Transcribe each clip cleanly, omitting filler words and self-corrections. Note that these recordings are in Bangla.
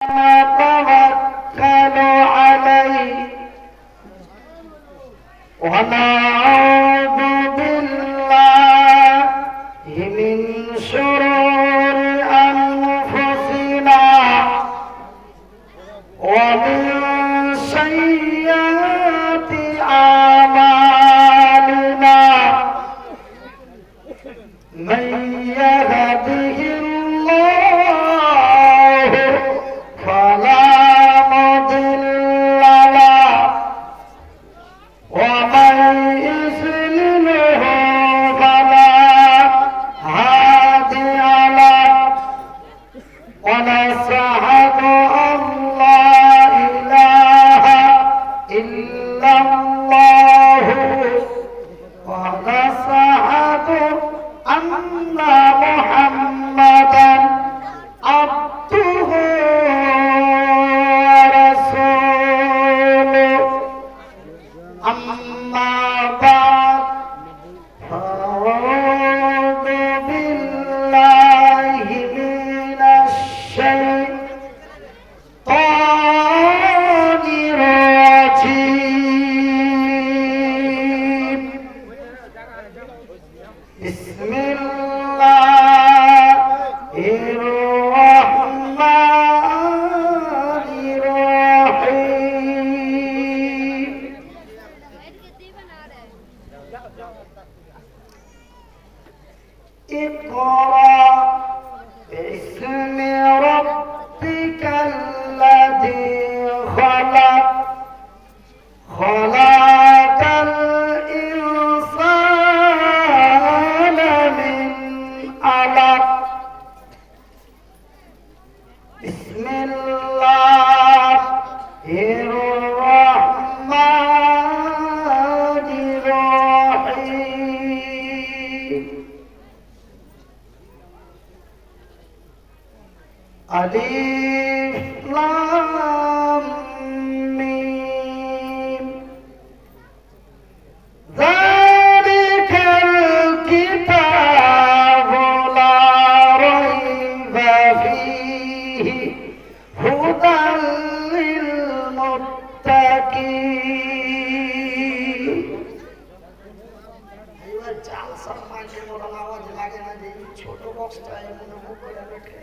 نتوكل عليه ونعوذ بالله من شرور أنفسنا ومن سيئات أعمالنا من يهده الله فلا مضل له ومن يضلله فلا هادي له ونشهد أن لا إله إلا الله ونشهد أن محمدا عبده ورسوله أما بعد أعوذ بالله من الشيطان الرجيم بسم الله الرحمن الرحيم اقرأ باسم ربك الذي خلق خلق الإنسان من علق بسم الله الرحمن الرحيم ألف لام ميم ذلك الكتاب لا ريب فيه هدى للمتقين এবার চাল সম্মানকে বড় আওয়াজ লাগে না যে ছোট বক্সটা এমন মুখ করে রেখে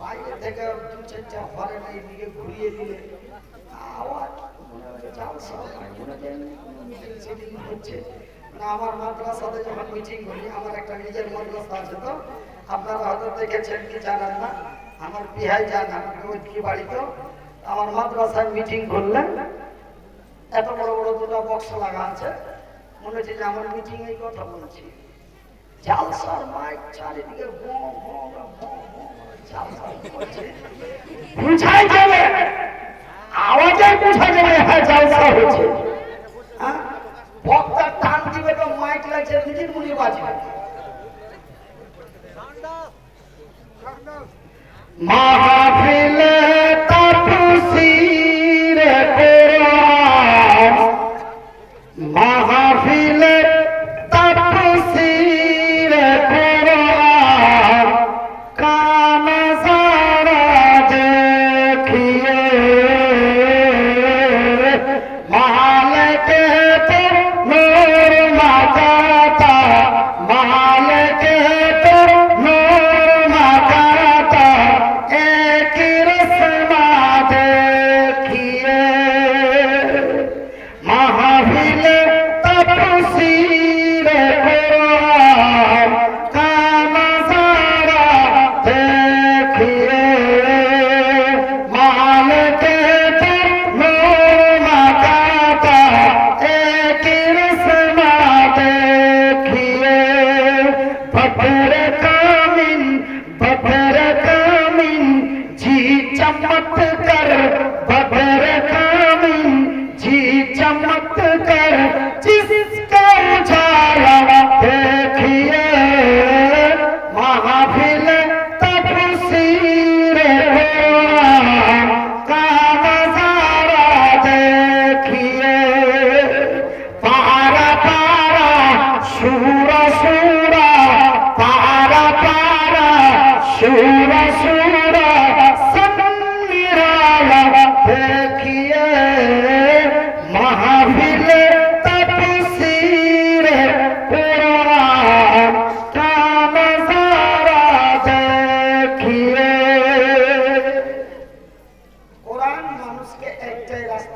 বাইরে থেকে দু চারটা ঘরে না এদিকে ঘুরিয়ে দিলে আওয়াজ মনে হয় চাল সম্মান মনে সেদিন হচ্ছে না। আমার মাদ্রাসাতে যখন মিটিং করি, আমার একটা নিজের মাদ্রাসা আছে, তো আপনারা হয়তো দেখেছেন কি জানেন না, আমার বিহাই যান আমার কি বাড়ি, তো আমার মাদ্রাসায় মিটিং করলেন, এত বড় বড় দুটো বক্স লাগা আছে, মনে হচ্ছে যে আমার মিটিং এই কথা বলছি। জালসার মাইক চারিদিকে বুঝাই যাবে, আওয়াজে বুঝা যাবে হ্যাঁ জালসা হচ্ছে। বক্তা টান দিবে তো মাইক লাগছে নিজের মুড়ি বাজবে। মাহফিলে তাফসীর কোরআন, মাহফিলে তাফসীর কোরআন কান সারা দেখিয়ে মালিকে তো নূর মাতাতা, মালিকে তো নূর মাতাতা এক রসমা দেখিয়ে মাহফিলে তাফসীর কোরআন কান সারা দেখিয়ে মালিকে তো নূর মাতাতা এক রসমা দেখিয়ে बदर कामिन जी चमक कर, बदर कामिन जी चमक कर जिसका उजाला देखिए महफिल तफसीर कुरान का नजारा देखिए। पारा पारा शूरा शूरा, पारा पारा शूरा शूरा सन्निर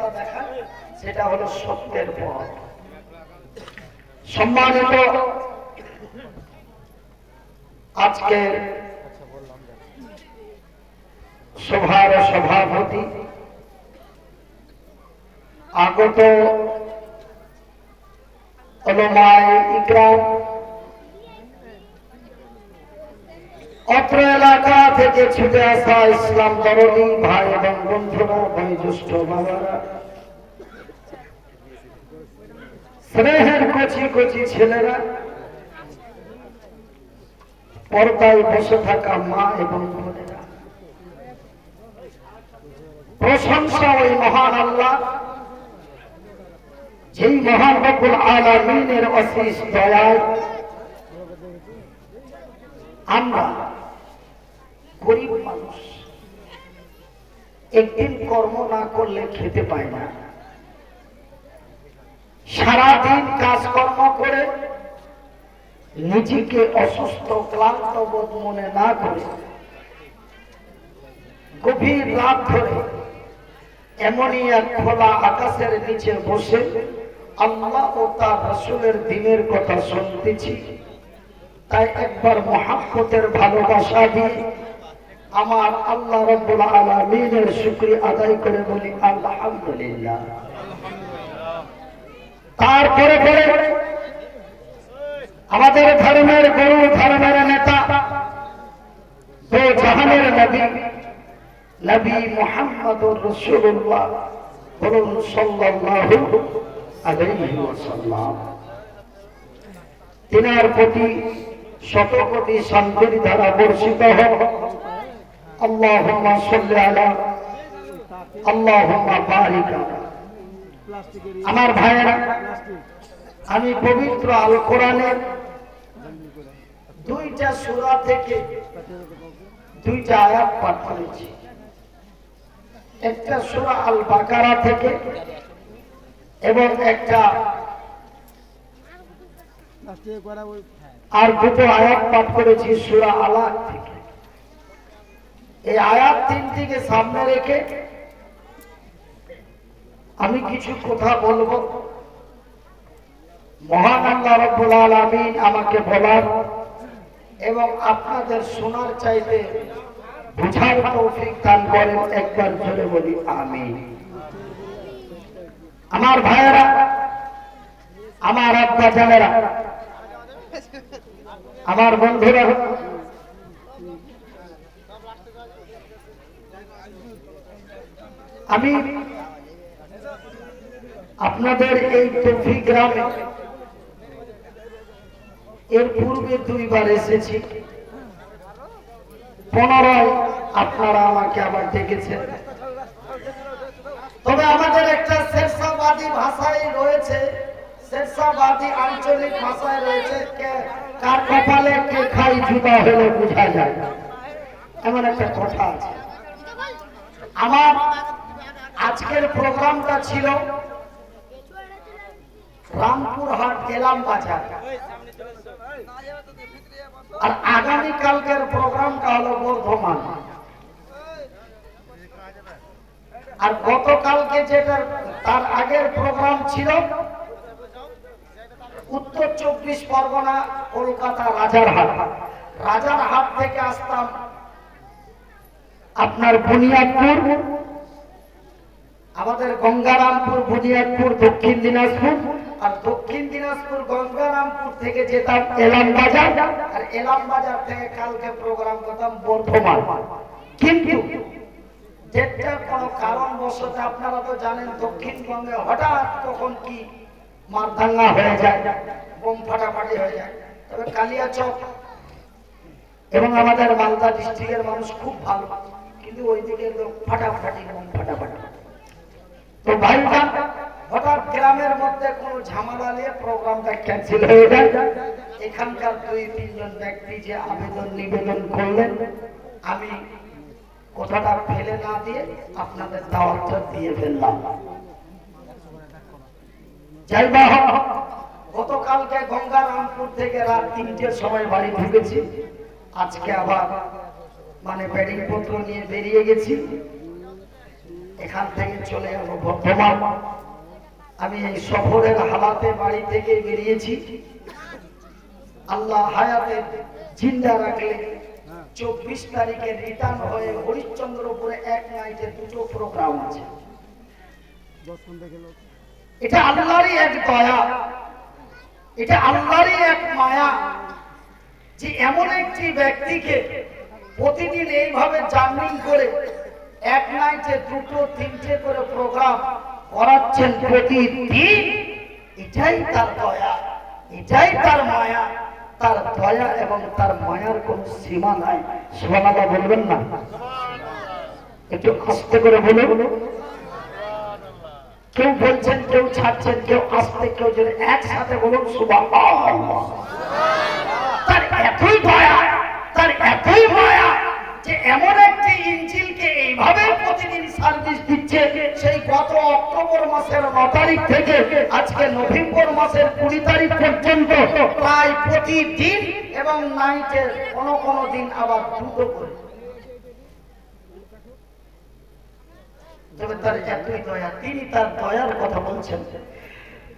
রাস্তা দেখায়, সেটা হলো সত্যের পথ। সম্মানিত আজকে সভার সভাপতি, আগত উলামায়ে ইকরাম, অত্র এলাকা থেকে ছুটে আসা ইসলাম দরদি ভাই এবং বন্ধুরা, বয়োজ্যেষ্ঠ বাবারা, স্নেহের কচি কচি ছেলেরা, পর্দায় বসে থাকা মা এবং বোনেরা, প্রশংসা ওই মহান আল্লাহ, যেই মহান রব্বুল আলামিনের অশেষ দয়ায় আমরা গরিব মানুষ একদিন কর্ম না করলে খেতে পাই না। সারাদিন কাজকর্ম করে নিজেকে অসুস্থ ক্লান্ত বোধ মনে না করে গভীর রাত ধরে এমনই এক খোলা আকাশের নিচে বসে আল্লাহ ও তার রাসূলের দ্বীনের কথা শুনতেছি। তাই একবার মুহাব্বতের ভালোবাসা দিয়ে আমার আল্লাহ রাব্বুল আলামিনের শুকরিয়া আদায় করে বলি আলহামদুলিল্লাহ। তারপরে আমাদের ধর্মের গুরু, ধর্মের নেতা, দো জাহানের নবী, নবী মুহাম্মদুর রাসূলুল্লাহ বলুন সাল্লাল্লাহু আলাইহি ওয়াসাল্লাম, তিনার প্রতি শত কোটি শান্তির ধারা বর্ষিত হোক। আল্লাহুম্মা সাল্লি আলা, আল্লাহুম্মা বারিক আলা। আমার ভাইয়েরা, আমি পবিত্র আল কোরআনের দুইটা সূরা থেকে দুইটা আয়াত পাঠ করেছি। একটা সূরা আল বাকারা থেকে এবং একটা আর দুটো আয়াত পাঠ করেছি সূরা আলাক থেকে। এই আয়াত তিনটিকে সামনে রেখে আমি কিছু কথা বলবো। মহান আল্লাহ রাব্বুল আলামিন আমাকে বলার এবং আপনাদের শোনার চাইতে বুঝার তৌফিক দান করেন। একবার জোরে বলি আমিন। আমার ভাইয়েরা, আমার আব্বা জানেরা, আমার বন্ধুরা, আমি আপনাদের এই তৌফি গ্রামে এর পূর্বে দুইবার এসেছি। 15 আপনারা আমাকে আবার ডেকেছেন। তবে আমাদের একটা শেরশাবাদী ভাষায় রয়েছে, শেরশাবাদী আঞ্চলিক ভাষায় রয়েছে, কার কপালে কে খাই জুতা হলে বোঝা যায়, এমন একটা কথা আছে। আমার আজকের প্রোগ্রামটা ছিল রামপুরহাট এলাম বাজার, আর আগামী কালকের প্রোগ্রামটা হলো বর্ধমান। আর গতকালকে যেটা তার আগের প্রোগ্রাম ছিল উত্তর 24 পরগনা, কলকাতা রাজারহাট। রাজারহাট থেকে আসতাম আপনার বুনিয়াদপুর, আমাদের গঙ্গারামপুর, বুনিয়াদপুর, দক্ষিণ দিনাজপুর, আর দক্ষিণ দিনাজপুর গঙ্গারামপুর থেকে যেতাম এলাম বাজার, আর এলাম বাজার থেকে কালকে প্রোগ্রাম করতাম বর্ধমান। কিন্তু যেটা কোনো কারণবশত আপনারা তো জানেন দক্ষিণবঙ্গে হঠাৎ কখন কি মারদাঙ্গা হয়ে যায়, বোম ফাটাফাটি হয়ে যায়। তবে কালিয়াচক এবং আমাদের মালদা ডিস্ট্রিক্টের মানুষ খুব ভালো, কিন্তু ওইদিকে লোক ফাটাফাটি, বোম ফাটাফাটি। তো ভাইটা হঠাৎ গ্রামের মধ্যে কোনো ঝামেলা নিয়ে প্রোগ্রামটা ক্যান্সেল হয়ে যায়। এখানকার 2-3 জন ব্যক্তি যে আবেদন নিবেদন করলেন, আমি কথাটা ফেলে না দিয়ে আপনাদের দাওয়াতটা দিয়ে ফেললাম। যাই বা হোক, গতকালকে গঙ্গারামপুর থেকে রাত 3টের সময় বাড়ি ঢুকেছি। আজকে আবার ব্যাটিং পত্র নিয়ে বেরিয়ে গেছি। এখান থেকে চলে যাবো বর্ধমান। আমি এই সফরের হালাতে বাড়ি থেকে বেরিয়েছি, আল্লাহ হায়াতে জিন্দা রাখলে 24 তারিখে রিটার্ন হয়ে হরিশ্চন্দ্রপুরে এক নাইটে 2টো প্রোগ্রাম আছে। এটা আল্লাহরই এক দয়া, এটা আল্লাহরই এক মায়া যে এমন একটি ব্যক্তিকে প্রতিদিন এইভাবে জার্নি করে এক নাইটে 2টো 3টে করে প্রোগ্রাম করাচ্ছেন প্রতিদিন। এটাই তার দয়া, এটাই তার মায়া। তার দয়া এবং তার মায়ার কোন সীমা নাই। সুবহানাল্লাহ বলবেন না? একটু আস্তে করে বলুন। কেউ বলছেন, কেউ ছাড়ছেন, কেউ আস্তে, কেউ যদি একসাথে বলুন সুবহানাল্লাহ। তার এতই দয়া, তার এতই মায়া যে এমন একটি ইঞ্জিলকে এইভাবে প্রতিদিন সার্ভিস দিচ্ছে। সেই গত অক্টোবর মাসের 9 তারিখ থেকে আজকে নভেম্বর মাসের 20 তারিখ পর্যন্ত প্রায় প্রতিদিন এবং নাইটে কোনো কোনো দিন আবার 2টো করে। তবে তার এতই দয়া, তিনি তার দয়ার কথা বলছেন।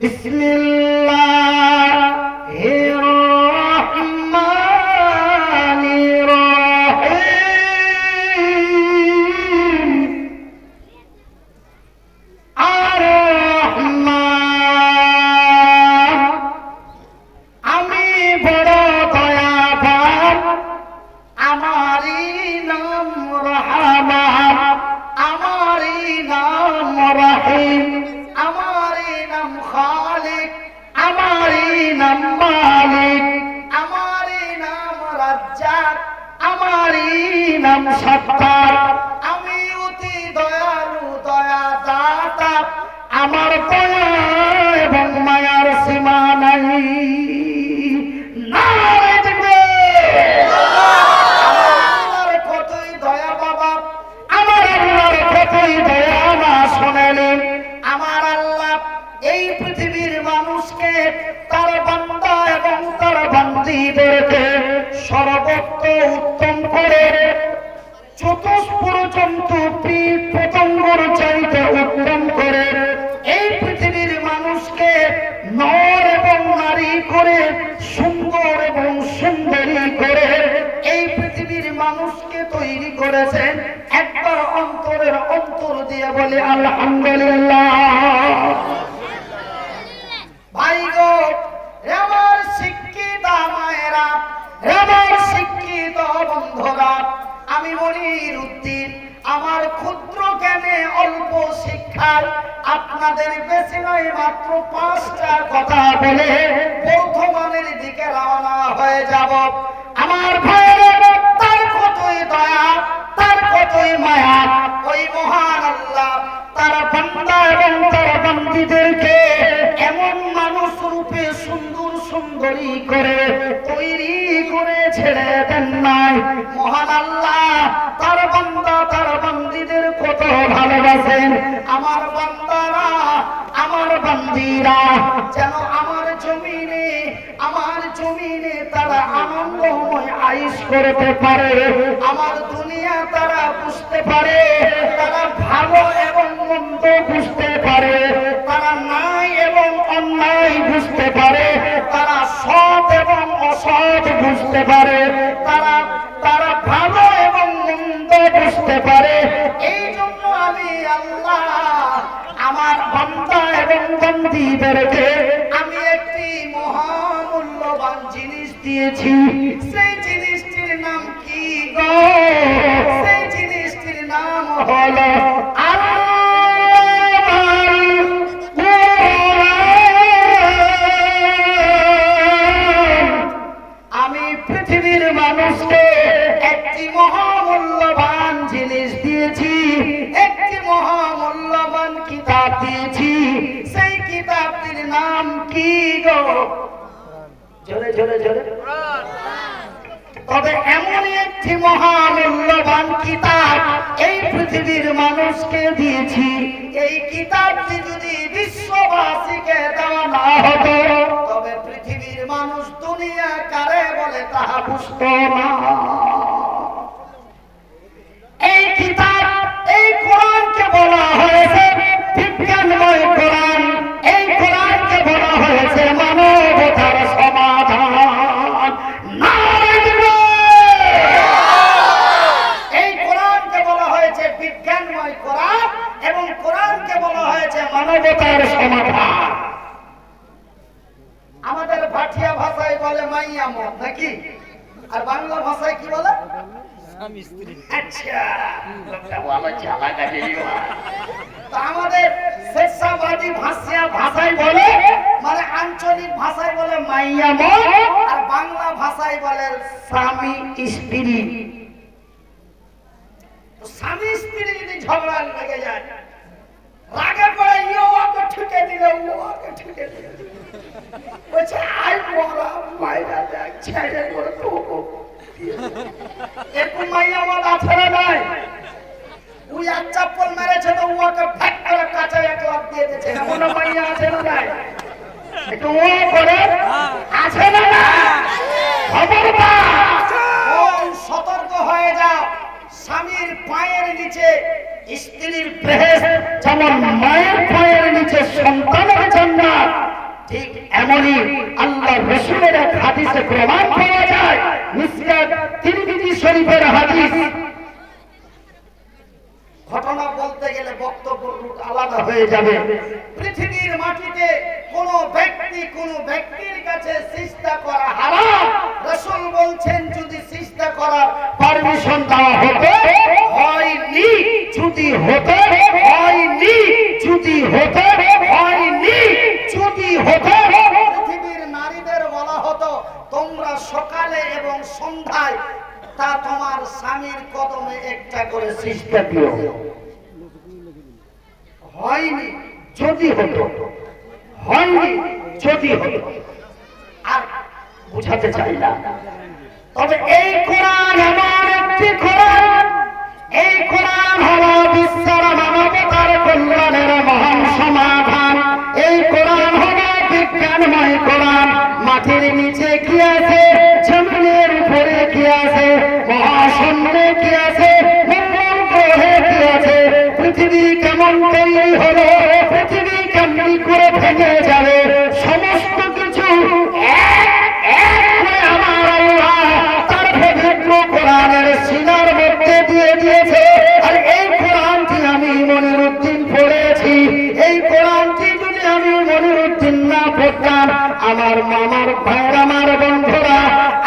বিসমিল্লাহির রাহমানির রাহিম। আর রহমান, আমি বড় দয়াবান, আমারই নাম রহমান, আমারই নাম রহিম, আমারই নাম খালিক, আমারই নাম মালিক, আমারই নাম রাজ্জাক, আমারই নাম সত্তার। আমি অতি দয়ালু, দয়া দাতা, আমার দয়া এবং মায়ার সীমা নাই। নারে তাকবীর! আমার কতই দয়া বাবা, আমার আল্লাহর কতই দয়া না শোনেন। আমার আল্লাহ এই পৃথিবীর মানুষকে, তার বান্দা এবং তার বান্দীদেরকে সর্বোত্ত উত্তম করে, চতুষ্পুর জন্তু কীট পতঙ্গর চাইতে উত্তম করে এই পৃথিবীর মানুষকে নর এবং নারী করে, সুন্দর এবং সুন্দরী করে এই পৃথিবীর মানুষকে তৈরি করেছেন। একবার অন্তরের অন্তর দিয়ে বলে আলহামদুলিল্লাহ। ভাই গো, আমার শিক্ষিত মায়েরা, আমার শিক্ষিত বন্ধুরা, আমি মনির উদ্দিন, আমার ক্ষুদ্র জ্ঞানে অল্প শিক্ষার আপনাদের বেশি নয় মাত্র 5টা কথা বলে বর্ধমানের দিকে রওনা হয়ে যাব। আমার ভাইয়ের তার কতই দয়া, তার কতই মায়া, ওই মহান আল্লাহ তার বান্দা এবং তার বান্দীদেরকে এমন মানুষ রূপে সুন্দর সুন্দরী করে তৈরি করে ছেড়ে দেন নাই। মহান আল্লাহ তার বান্দা তার বান্দীদের কত ভালোবাসেন। আমার বান্দারা, আমার বান্দীরা যেন আমার জমিনে তারা আনন্দময় আয়েশ করতে পারে, আমার দুনিয়া তারা বুঝতে পারে, তারা ভালো এবং মন্দ বুঝতে পারে, তারা ন্যায় এবং অন্যায় বুঝতে পারে, তারা সৎ এবং অসৎ বুঝতে পারে, তারা ভালো এবং মন্দ বুঝতে পারে। এই জন্য আমি আল্লাহ আমার বান্দা এবং বান্দীদেরকে আমি একটি মহামূল্যবান জিনিস দিয়েছি। সেই জিনিসটির নাম কি গো? সেই জিনিসটির নাম হলো আমি পৃথিবীর মানুষকে একটি মহামূল্যবান জিনিস দিয়েছি, একটি মহামূল্যবান কিতাব দিয়েছি। সেই কিতাবটির নাম কি গো? জোরে জোরে জোরে। তবে এমনই একটি মহামূল্যবান কিতাব এই পৃথিবীর মানুষকে দিয়েছি। এই কিতাবটি যদি বিশ্ববাসীকে দেওয়া না হতো তবে পৃথিবীর মানুষ দুনিয়া কারে বলে তাহা বুঝত না। এই কিতাব, এই কোরআনকে বলা নয় কোরআন, এবং কোরআনকে বলা হয়েছে মানবতার সমাধান। আমাদের ভাটিয়া ভাষায় বলে মাইয়া মত নাকি, আর বাংলা ভাষায় কি বলে? আচ্ছা, আমাদের শেষাবাদী ভাষায় বলে, মানে আঞ্চলিক ভাষায় বলে মাইয়া মত, আর বাংলা ভাষায় বলে স্বামী স্ত্রী। স্বামী স্ত্রী যদি ঝগড়া লেগে যায়, রাগে পড়ে ইয়ে ওকে ঠুকে দিলে ও ওকে ঠুকে দিলে, বলছে আই মরা মাইরা দেখ ছেড়ে করে ঠোকো। এরকম মাইয়া মত আছে না নাই? ওই এক চাপ্পল মেরেছে তো ওকে ফ্যাক করে কাছে এক লাফ দিয়ে দিয়েছে, এমন মাইয়া আছে না নাই? একটু ও করে আছে না না? খবরদার, সতর্ক হয়ে যাও। স্বামীর পায়ের নিচে স্ত্রীর বেহেশত, যেমন মায়ের পায়ের নিচে সন্তানের জান্নাত, ঠিক এমনই আল্লাহ রাসূলের এক হাদিসে প্রমাণ পাওয়া যায়। মিসকাত তিরমিজি শরীফের হাদিস। ঘটনা বলতে গেলে বক্তব্যের রূপ আলাদা হয়ে যাবে। পৃথিবীর মাটিতে কোন ব্যক্তি কোন ব্যক্তির কাছে সিজদা করা হারাম। রাসূল বলছেন যদি সিজদা করার পারমিশন দেওয়া হতো, হয়নি, যদি হতো হয়নি, যদি হতো হয়নি, যদি হতো পৃথিবীর নারীদের বলা হতো তোমরা সকালে এবং সন্ধ্যায় তা তোমার স্বামীর কদমে একটা করে সিজদা দিও। হয়নি, যদি হতো, হয়নি, যদি হতো। আর বুঝাতে চাই না, তবে এই কোরআন এমন একটি কোরআন, এই কোরআন হলো বিশ্বের মানবতার কল্যাণের মহান সমাধান। এই কোরআন হলো বিজ্ঞানময় কোরআন। মাটির নিচে কি আছে, জমিনের উপরে কি আছে, মহাশূন্যে কি আছে, মঙ্গল গ্রহে কি আছে, পৃথিবী কেমন তৈরি হলো, পৃথিবী কেমনি করে ভেঙে যাবে, সমস্ত কিছু আমার আল্লাহ তার পবিত্র কোরআনের সিনার মধ্যে দিয়ে দিয়েছে। আর এই কোরআনটি আমি মনিরুদ্দিন পড়েছি। এই কোরআনটি যদি আমি মনিরুদ্দিন না পড়তাম, আমার মামার ভাইয়ের, আমার বন্ধুরা,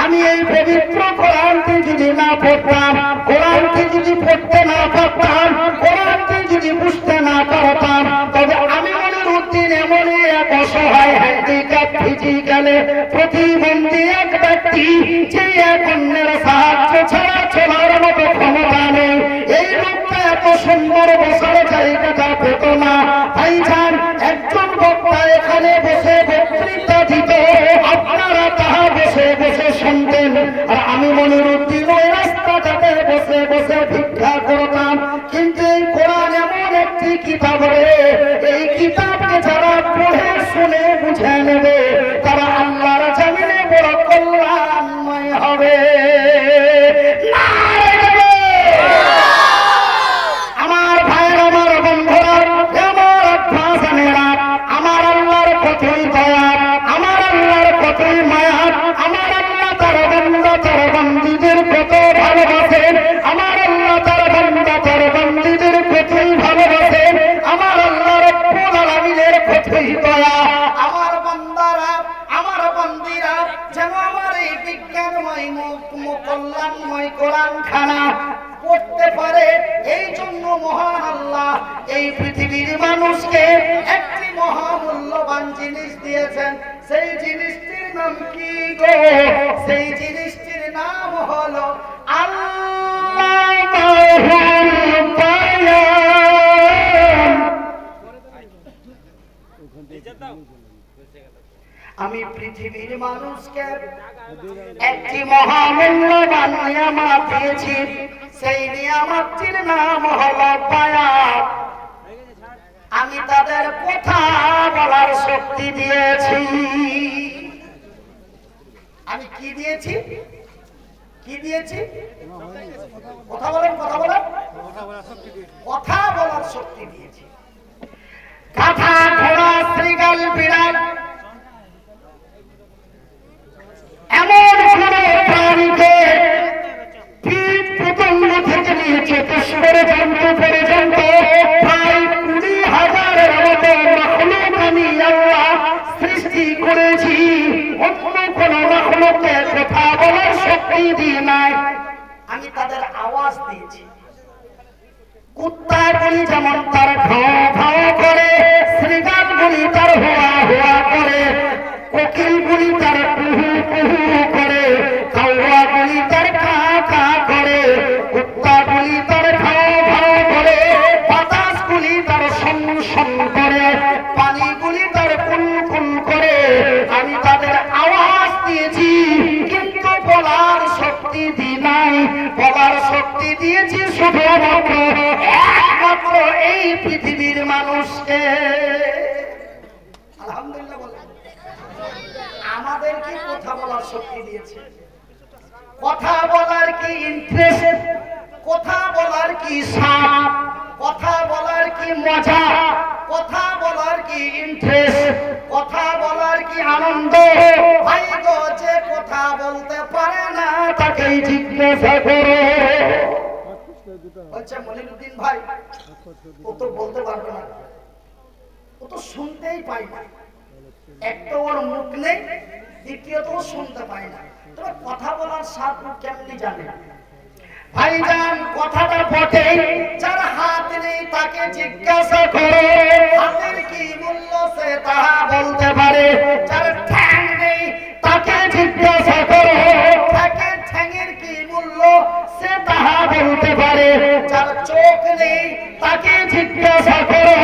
আমি এই পবিত্র কোরআনটি যদি না পড়তাম, কোরআনটি যদি পড়তে না পারতাম, কোরআনটি যদি বুঝতে না পারতাম, তবে আমি মনিরুদ্দিন এমনই এক অসহায় হ্যান্ডিক্যাপ ফিজিক্যালে প্রতিবন্ধী এক ব্যক্তি, যে এক অন্যের সাহায্য ছাড়া চলার মতো ক্ষমতা নেই। এই লোকটা এত সুন্দর বসার জায়গাটা পেত না। ভাইজান, একজন বক্তা এখানে বসে বক্তৃতা দিত, আপনারা তাহা বসে বসে শুনতেন, আর আমি মনিরুদ্দিন ওই রাস্তাটাতে বসে বসে ভিক্ষা করতাম। কিন্তু এই কোরআন এমন একটি কিতাব রে, এই কিতাবকে যারা পড়ে শুনে বুঝে নেবে, তারা আল্লাহর জামিনে বড় কল্যাণময় হবে। আমার ভাইয়ের, আমার বন্ধুরা, আমার ভাষানেরা, আমার আল্লাহর কতই দয়া, আমার আল্লাহর কতই মায়া, আমার আল্লাহ তার বান্দা তার বান্দীদের কত ভালোবাসেন, আমার আল্লাহ তার বান্দা তার বান্দীদের কতই ভালোবাসেন, আমার আল্লাহ রব্বুল আলামিনের কতই দয়া। আমার বান্দারা, আমার বান্দীরা যেন আমার এই বিজ্ঞানময় কল্যাণময় কোরআন খানা পড়তে পারে, এই জন্য মহান আল্লাহ এই পৃথিবীর মানুষকে একটি মহামূল্যবান জিনিস দিয়েছেন। সেই জিনিসটির নাম কি গো? সেই জিনিসটির নাম হলো আল্লাহুল বায়ান। আমি পৃথিবীর মানুষকে একটি মহামূল্যবান নিয়ামত দিয়েছি, সেই নিয়ামতটির নাম হলো বায়ান। আমি তাদের কথা বলার শক্তি দিয়েছি। আমি কি দিয়েছি? কি দিয়েছি? কথা বলেন, কথা বলেন, কথা বলার শক্তি দিয়েছি। কাঁথা, ঘোড়া, শ্রীগাল, বিড়াল, এমন কোন প্রাণীকে কীট পতঙ্গ থেকে নিয়ে চতুষ্পদ জন্তু পর্যন্ত করেছি, অন্য কোনো মাখলুককে কথা বলার শক্তি দিয়ে নাই। আমি তাদের আওয়াজ দিয়েছি। কুত্তাগুলি যেমন তার ঘাও ঘাও করে, শ্রীগানগুলি তার হোয়া হোয়া করে, কোকিলগুলি তার কুহু কুহু করে, কাউয়াগুলি তার কা কা করে, কুত্তাগুলি তার ঘাও ঘাও করে, বাতাসগুলি তার সং সং করে, পানিগুলি তার কুল কুল করে। আমি তাদের আওয়াজ দিয়েছি, কিন্তু বলার শক্তি দি নাই। বলার শক্তি দিয়েছি শুধুমাত্র একমাত্র এই পৃথিবীর মানুষকে। আলহামদুলিল্লাহ বলেন। আমাদের কি কথা বলার শক্তি দিয়েছে? কথা বলার কি ইন্টারেস্ট, কথা বলার কি সাপ, কথা বলার কি মজা, কথা বলার কি ইন্টারেস্ট, কথা বলার কি আনন্দ। ভাই গো, যে কথা বলতে পারে না তাকেই জিজ্ঞাসা করো। বলছে মনিরুদ্দিন ভাই, ও তো বলতে পারবে না, ও তো শুনতেই পাই না। একটা ওর মুখ নেই, দ্বিতীয়ত ও শুনতে পায় না, তবে কথা বলার স্বাদ ও কেমনি জানে? ভাইজান, কথাটা বটে, যার হাত নেই তাকে জিজ্ঞাসা করো হাতের কি মূল্য সে তাহা বলতে পারে। যার ঠ্যাং নেই তাকে জিজ্ঞাসা করো, তাকে ঠ্যাঙের কি মূল্য সে তাহা বলতে পারে। যার চোখ নেই তাকে জিজ্ঞাসা করো,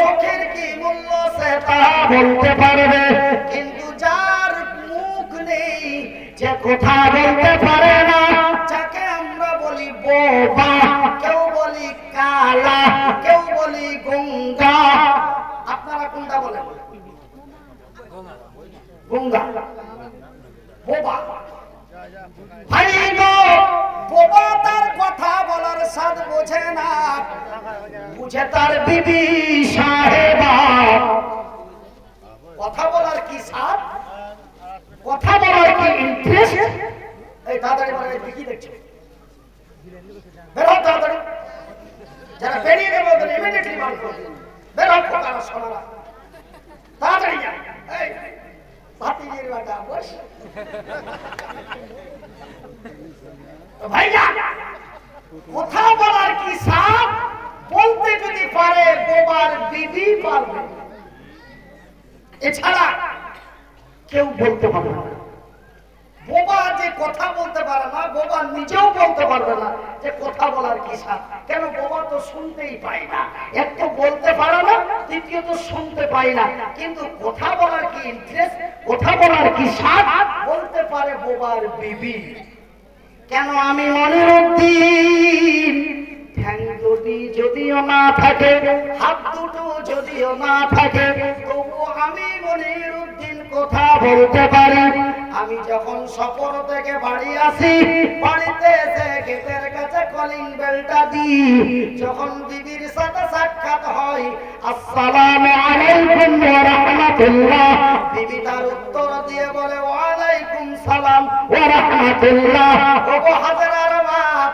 চোখের কি মূল্য সে তাহা বলতে পারবে। কিন্তু যার মুখ নেই, যে কথা বলতে পারে না, যাকে আমরা বলি বোবা, কেউ বলি কালা, কেউ বলি গঙ্গা। আপনারা কোনটা বলেন? গঙ্গা, বোবা। ভাই গো, বোবা তার কথা বলার স্বাদ বোঝে না, বুঝে তার বিবি সাহেবা। কথা বলার কি স্বাদ, কথা বলার কি ইন্টারেস্ট। এই তাড়াতাড়ি বলে কি দেখছো? বেরো তাড়াতাড়ি, যারা বেরিয়ে গেল ওদের ইমিডিয়েটলি বার করে দিন। বেরো ফোকারা সোনারা, তাড়াতাড়ি যা। এই ভাতিজির বেটা বস। ভাইয়া, কথা বলার কি স্বাদ, বলতে যদি পারে বোবার বিবি পারবে, এছাড়া কেউ বলতে পারবে না। বোবা যে কথা বলতে পারে না, বোবা নিজেও বলতে পারবে না যে কথা বলার কি স্বাদ। কেন? বোবা তো শুনতেই পায় না, এক তো বলতে পারে না, দ্বিতীয়ত শুনতে পায় না। কিন্তু কথা বলার কি ইন্টারেস্ট, কথা বলার কি স্বাদ বলতে পারে বোবার বিবি। কেন? আমি মনিরুদ্দিন, ঠ্যাং যদিও না থাকে, হাত দুটো যদিও না থাকে, তবু আমি মনিরুদ্দিন কথা বলতে পারি। আমি যখন সফর থেকে বাড়ি আসি, বাড়িতে এসে গেটের কাছে কলিং বেলটা দিই। যখন বিবির সাথে সাক্ষাৎ হয়, আসসালামু আলাইকুম ওয়া রাহমাতুল্লাহ, বিবি তার উত্তর দিয়ে বলে ওয়ালাইকুম সালাম। ওয়া রাহমাতুল্লাহ। ওগো হাজরার বাপ,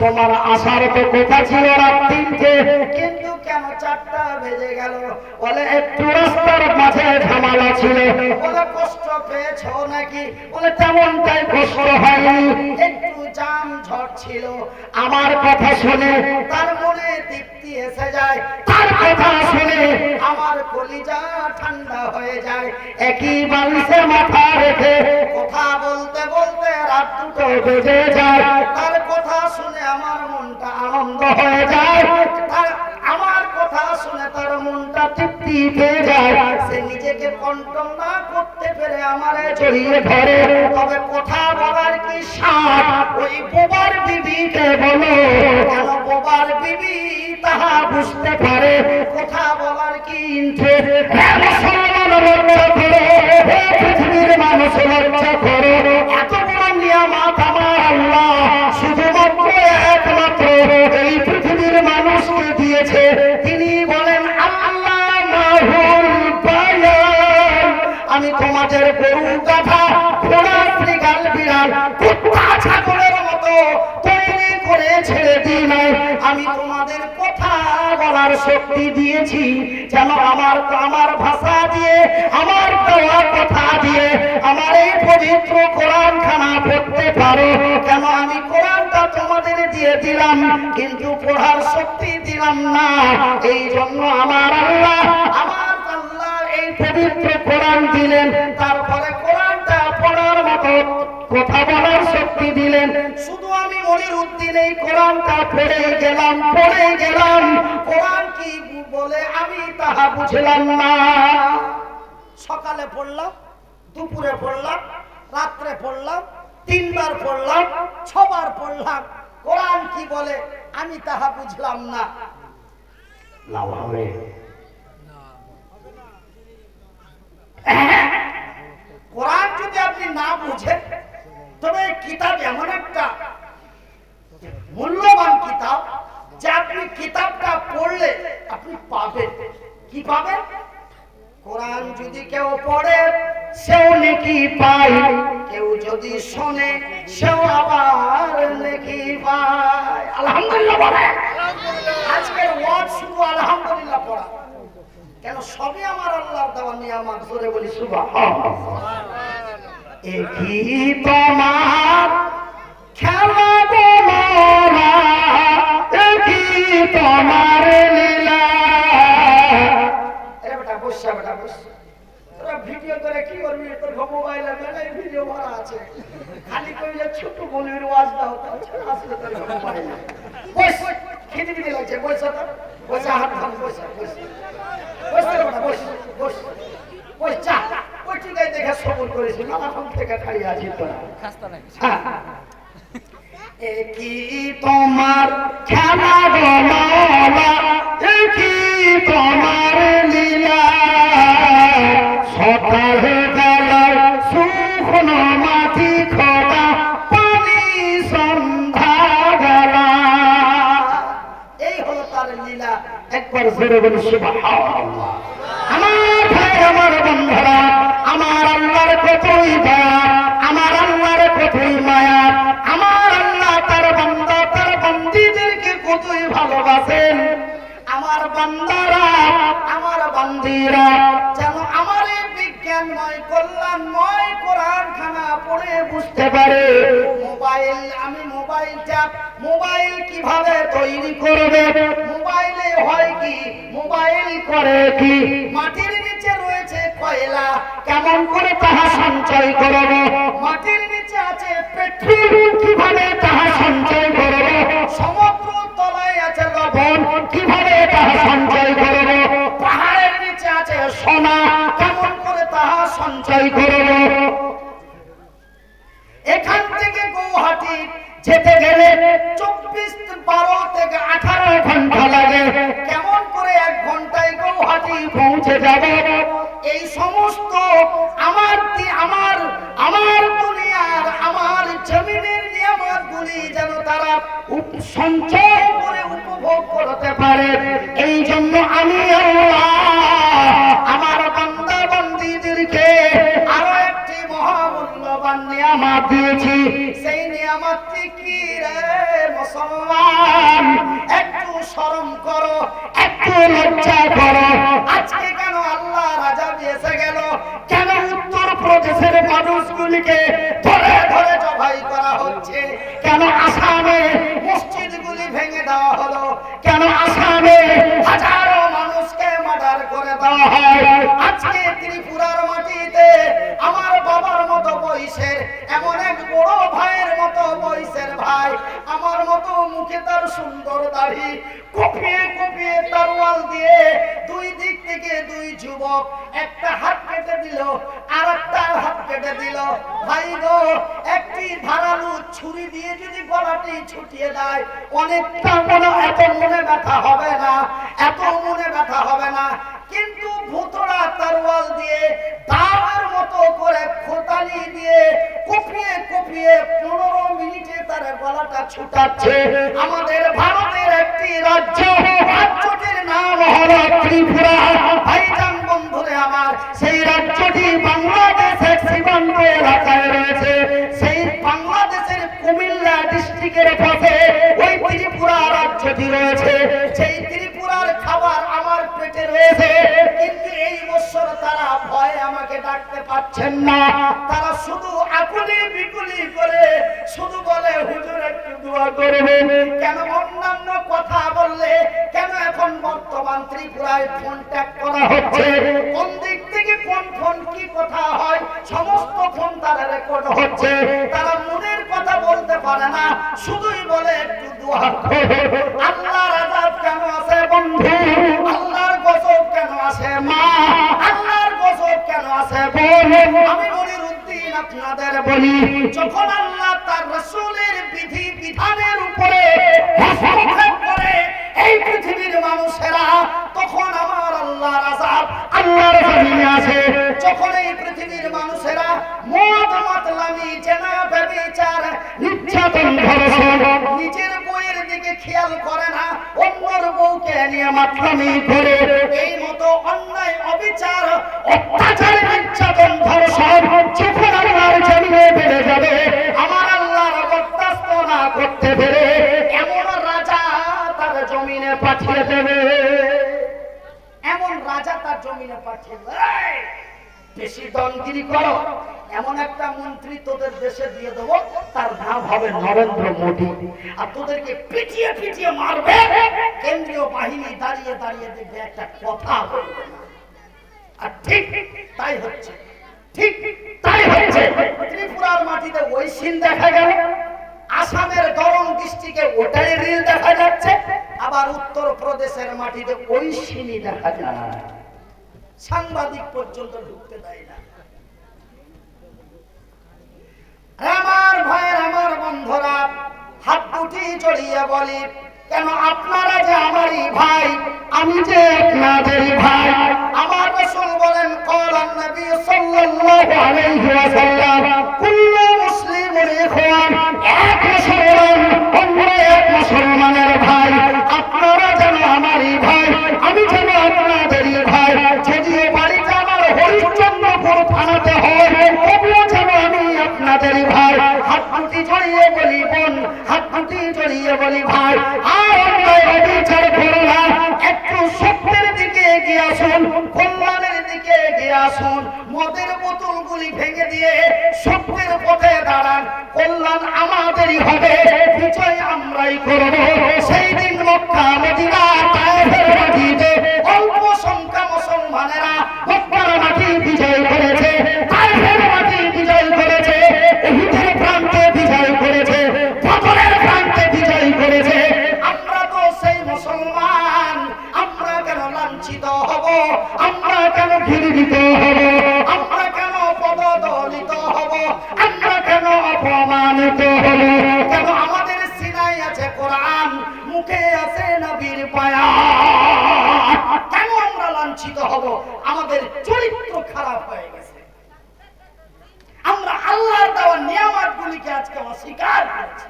তোমার আসার তো কথা ছিল রাত 3টে, কিন্তু কেন 4টা বেজে গেল? বলে একটু রাস্তার মাঝে ঝামেলা ছিল। বলে কষ্ট পেয়েছো নাকি? বলে তেমনটাই কষ্ট হয়নি, একটু জাম ঝড় ছিল। আমার কথা শুনে তার মনে তৃপ্তি এসে যায়, তার কথা শুনে আমার কলিজা ঠান্ডা হয়ে যায়। একই বালিশে মাথা রেখে কথা বলতে বলতে রাত 2টো বেজে যায়। তার কথা শুনে আমার মনটা আনন্দ হয়ে যায়, তার আমার কথা শুনে তার মনটা তৃপ্তি পেয়ে যায়। সে নিজেকে কন্ট্রোল না করতে পেরে আমারে জড়িয়ে ধরে। তবে কথা বলার কি সাপ ওই বোবার বিবিকে বলো, কেন? বোবার বিবি তাহা বুঝতে পারে কথা বলার কি ইন্টারেস্ট। হে মুসলমান, লজ্জা করো, হে পৃথিবীর মানুষ লজ্জা করো। এত বড় নিয়ামত আমার আল্লাহ শুধুমাত্র একমাত্র এই পৃথিবীর মানুষকে দিয়েছে। তিনি বলেন আল্লাহ মাহুল বায়ান, আমি তোমাদের গরু গাধা ঘোড়া শ্রীগাল বিড়াল কুত্তা ছাগলের মতো তৈরি করে ছেড়ে ছেড়ে দিই নাই, আমি তোমাদের কথা বলার শক্তি দিয়েছি যেন আমার ভাষা দিয়ে, আমার দেওয়া কথা দিয়ে আমার এই পবিত্র কোরআন খানা পড়তে পারো। কেন আমি কোরআনটা তোমাদের দিয়ে দিলাম কিন্তু পড়ার শক্তি দিলাম না। এই জন্য আমার আল্লাহ এই পবিত্র কোরআন দিলেন, তারপরে কোরআনটা পড়ার মতো কথা বলার শক্তি দিলেন। শুধু আমি মনিরউদ্দিন এই কোরআনটা পড়ে গেলাম, কোরআন কি বলে আমি তাহা বুঝলাম না। সকালে পড়লাম, দুপুরে পড়লাম, রাত্রে পড়লাম, 3 বার পড়লাম, 6 বার পড়লাম, কোরআন কি বলে আমি তাহা বুঝলাম না। কোরআন যদি আপনি না বুঝেন তবে কিতাব এমন একটা মূল্যবান কিতাব যে আপনি কিতাবটা পড়লে আপনি পাবেন। কি পাবেন? কোরআন যদি কেউ পড়ে সেও নেকি পায়, কেউ যদি শোনে সেও আবার নেকি পায়। আলহামদুলিল্লাহ বলে। আজকের ওয়াজ শুধু আলহামদুলিল্লাহ পড়া কেন? সবই আমার আল্লাহর দেওয়া নিয়ামত। জোরে বলি সুবহানাল্লাহ। একই তোমার খেলা গোলা, একই তোমার লীলা। এ বেটা বসা, বেটা বস। তোরা ভিডিও করে কি করবি? তোর মোবাইলে মেলাই ভিডিও ভরা আছে, খালি কইলে ছোট বলির ওয়াজ দাও আসলে তোর মোবাইলে। বস, খিদে বিদে লাগছে, বস তো, বসা হাত ধর, বস বস বস বেটা বস বস বস। চা ওই ঠিক আছে, দেখে সবর করেছি না, এখন থেকে খাইয়ে আছি তোরা। একই তোমার খেলা গোলা, একই তোমার লীলা। সকাল গেল শুকনো মাটি খোটা, পানি সন্ধ্যা গেলা। এই হলো তার লীলা। একবার জোরে বলি সুবহানাল্লাহ। আমার ভাই, আমার বন্ধুরা, আমার আল্লাহর কতই দয়া, আমার আল্লাহর কতই মায়া, আমার আল্লাহ তার বান্দা তার বান্দীদেরকে কতই ভালোবাসেন। আমার বান্দারা, আমার বান্দীরা যেন আমার এই বিজ্ঞানময় কল্যাণময় কোরআন খানা পড়ে বুঝতে পারে। আমি মোবাইল কিভাবে তৈরি করবে, মোবাইলে হয় কি, মোবাইল করে কি, মাটির নিচে রয়েছে কয়লা, কেমন করে তাহা সঞ্চয় করব, মাটির নিচে আছে পেট্রোল, কিভাবে তাহা সঞ্চয় করব, সমুদ্র তলায় আছে লবণ, কিভাবে তাহা সঞ্চয় করব, পাহাড়ের নিচে আছে সোনা, কেমন করে তাহা সঞ্চয় করব। এখান থেকে গুয়াহাটি যেতে গেলে 12 থেকে 18 ঘন্টা লাগে, কেমন করে 1 ঘন্টায় গুয়াহাটি পৌঁছে যাব। এই সমস্ত আমার দুনিয়ার, আমার জমিনের নিয়ামতগুলি যেন তারা সঞ্চয় করে উপভোগ করতে পারে। এই জন্য আমি আল্লাহ আমার বান্দা বান্দীদেরকে আরো একটি মহামূল্যবান নিয়ামত দিয়েছি। সেই নিয়ামতটি কি রে মুসলমান? একটু শরম করো, একটু লজ্জা করো। আজকে কেন আল্লাহ রাজা এসে গেল? কেন উত্তর প্রদেশের মানুষগুলিকে ধরে ধরে জবাই করা হচ্ছে? কেন আসামে মসজিদগুলি ভেঙে দেওয়া হলো? কেন আসামে হাজারো মানুষকে মার্ডার করে দেওয়া হয়? আজকে ত্রিপুরার মাটিতে আমার বাবার মতো বয়সের, এমন এক বড় ভাইয়ের মতো বয়সের ভাই, আমার মতো মুখে তার সুন্দর দাড়ি, কপিয়ে কপিয়ে তরোয়াল দিয়ে 2 দিক থেকে 2 যুবক একটা হাত কেটে দিল, আর একটা হাত কেটে দিল। ভাই গো, একটি ধারালো ছুরি দিয়ে যদি গলাটি ছুটিয়ে দেয় অনেকটা এত মনে ব্যথা হবে না, এত মনে ব্যথা হবে না। কিন্তু ভূতরা তরোয়াল দিয়ে দাওয়ার মতো করে খোঁতালি দিয়ে কপিয়ে কপিয়ে 15 মিনিটে তার গলাটা ছুটাচ্ছে। আমাদের ভারতের একটি রাজ্য, রাজ্যটির নাম হলো ত্রিপুরা। ভাইজান বন্ধুরে আমার, সেই রাজ্যটি বাংলাদেশের সীমান্ত এলাকায় রয়েছে। সেই বাংলাদেশের কুমিল্লা ডিস্ট্রিক্টের পাশে ওই রয়েছে, কিন্তু এই বছর তারা ভয়ে আমাকে ডাকতে পারছেন না। তারা শুধু আকুলি বিকুলি করে শুধু বলে হুজুর একটু দোয়া করবেন। কেন অন্যান্য কথা বললে কেন এখন বর্তমান ত্রিপুরায় ফোন ট্যাগ করা হচ্ছে, কোন দিক থেকে কোন ফোন কি কথা হয় সমস্ত ফোন তারা রেকর্ড হচ্ছে। তারা মনের কথা বলতে পারে না, শুধুই বলে একটু দোয়া করো। আল্লাহর আযাব কেন আছে বন্ধু, আল্লাহর গজব কেন আছে মা, আল্লাহর গজব কেন আছে বোন? আমি মনিরউদ্দিন আপনাদের বলি, যখন আল্লাহ তার রাসূলের বিধি বিধানের উপরে হস্তক্ষেপ করে এই পৃথিবীর মানুষেরা, তখন আমার আল্লাহর আযাব আল্লাহর জমিনে আছে। যখন এই পৃথিবীর মানুষেরা মদ মাতলামি জেনা ব্যভিচার নির্যাতন ধর্ষণ নিজের বউয়ের দিকে খেয়াল করে না, অন্যর বউকে নিয়ে মাতলামি করে, এই মতো অন্যায় অবিচার অত্যাচার নির্যাতন ধর্ষণ যখন আল্লাহর জমিনে বেড়ে যাবে, আমার আল্লাহর বরদাস্ত না করতে পেরে এমন রাজা তার জমিনে পাঠিয়ে দেবে, এমন রাজা তার জমিনে পাঠিয়ে দেবে। বেশি দলগিরি করো, এমন একটা মন্ত্রী তোদের দেশে দিয়ে দেবো, তার নাম হবে নরেন্দ্র মোদী, আর তোদেরকে পিটিয়ে পিটিয়ে মারবে, কেন্দ্রীয় বাহিনী দাঁড়িয়ে দাঁড়িয়ে দেখবে, একটা কথা বলবে না। আর ঠিক তাই হচ্ছে, ঠিক তাই হচ্ছে। ত্রিপুরার মাটিতে ওই সিন দেখা গেল, আসামের দরং ডিস্ট্রিক্টে ওটাই রিল দেখা যাচ্ছে, আবার উত্তর প্রদেশের মাটিতে ওই সিনই দেখা যায়। সাংবাদিক পর্যন্ত ঢুকতে দেয় না। আমার ভাইয়ের, আমার বন্ধুরা, হাত দুটি জড়িয়ে বলি, কেন আপনারা যে আমারই ভাই, আমি যে আপনাদেরই ভাই। আমার রাসূল বলেন, ক্বালান নবী সাল্লাল্লাহু আলাইহি ওয়াসাল্লাম, কুল্লু মুসলিমিন ইখওয়ান, এক মুসলমান অন্য এক মুসলমানের ভাই। আপনারা যেন আমারই ভাই, আমি যেন আপনাদেরই ভাই। যদিও বাড়িটা আমার হরিশ্চন্দ্রপুর থানাতে হয়, তবুও যেন আমি আপনাদেরই ভাই। হাত দুটি জড়িয়ে বলি বোন, হাত দুটি জড়িয়ে বলি ভাই। আর অন্যায় অবিচার করো না, একটু সত্যের দিকে এগিয়ে আসুন, কল্যাণের দিকে এগিয়ে আসুন। মদের বোতলগুলি ভেঙে দিয়ে সত্যের পথে দাঁড়ান, কল্যাণ আমাদেরই হবে, বিজয় আমরাই করব। সেই দিন মক্কা মদিনা তায়েফের মাটিতে অল্প সংখ্যা মুসলমানেরা মক্কার মাটি বিজয় করেছে, তায়েফের মাটি বিজয় করেছে, উহুদের প্রান্তে বিজয় করেছে, বদরের প্রান্তে বিজয় করেছে। আমরা তো সেই মুসলমান, আমরা কেন লাঞ্ছিত হব, আমরা কেন ঘৃণিত হব, আমরা কেন পদদলিত হব, আমরা কেন অপমানিত হব? কেন আমাদের সিনায় আছে কোরআন, মুখে আছে নবীর বায়ান, কেন আমরা লাঞ্ছিত হব? আমাদের চরিত্র খারাপ হয়ে গেছে, আমরা আল্লাহর দেওয়া নিয়ামতগুলিকে আজকে অস্বীকার করেছি,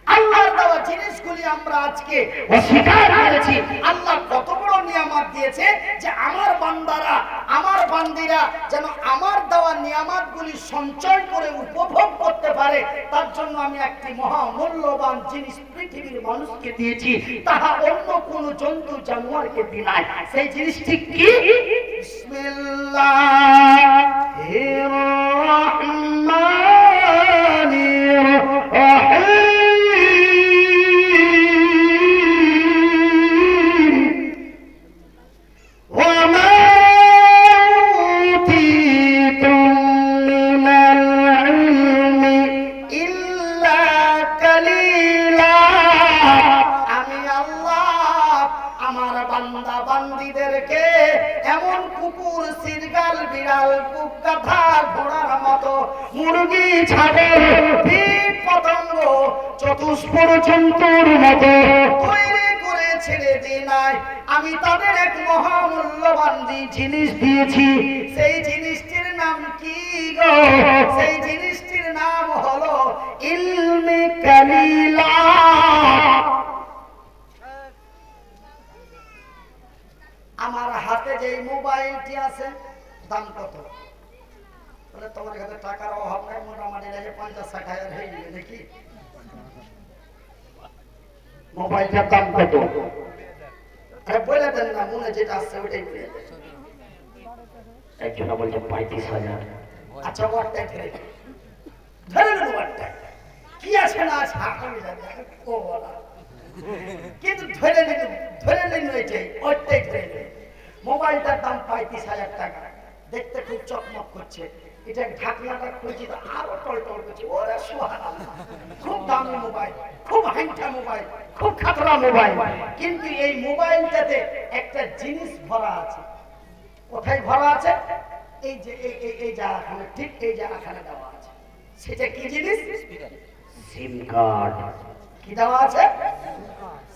আল্লাহর দেওয়া জিনিসগুলি আমরা আজকে অস্বীকার করেছি। আল্লাহ কত বড় নিয়ামত দিয়েছে যে আমার বান্দারা, আমার বান্দিরা যেন আমার দেওয়া নিয়ামতগুলি সঞ্চয় করে উপভোগ করতে পারে, তার জন্য আমি একটি মহামূল্যবান জিনিস পৃথিবীর মানুষকে দিয়েছি, তাহা অন্য কোন জন্তু জানোয়ারকে দিই নাই। সেই জিনিসটি কি? বিসমিল্লাহির রাহমানির রাহিম। মুরগি, ছাগল, কীট পতঙ্গ, চতুষ্পদ জন্তুর মতো তৈরি করে ছেড়ে দিই নাই। আমি তাদের এক মহামূল্যবান জিনিস দিয়েছি। সেই জিনিসটির নাম কি গো? সেই জিনিসটির নাম হলো ইলমে কালিলা। আমার হাতে যে মোবাইলটি আছে দাম কত? তোমার কাছে টাকার অভাব নাই, মোটামুটি 50-60 হয়ে গেলে দেখি মোবাইলটার দাম কত? আরে বলে দেন না, মনে যেটা আসছে ওটাই বলে দেন। একজন বলছে 35,000। আচ্ছা ওয়াটটাই ধরে নিন। ধরে নেন ওয়াটটাই। কি আছে না আছে আমি জানি ও বলা, কিন্তু ধরে নিন ওইটাই ওইটাই ধরে নিন। মোবাইলটার দাম 35,000 টাকা, দেখতে খুব চকমক করছে। এটা ঢাকনাটা খুলছি তো আরো টলটল করছে। ওরে সুবহানাল্লাহ, খুব দামি মোবাইল, খুব হাইটা মোবাইল, খুব খাতরা মোবাইল। কিন্তু এই মোবাইলটাতে একটা জিনিস ভরা আছে। কোথায় ভরা আছে? এই যে এই জায়গাখানে, ঠিক এই জায়গাখানে দেওয়া আছে। সেটা কি জিনিস? সিম কার্ড। কি দেওয়া আছে?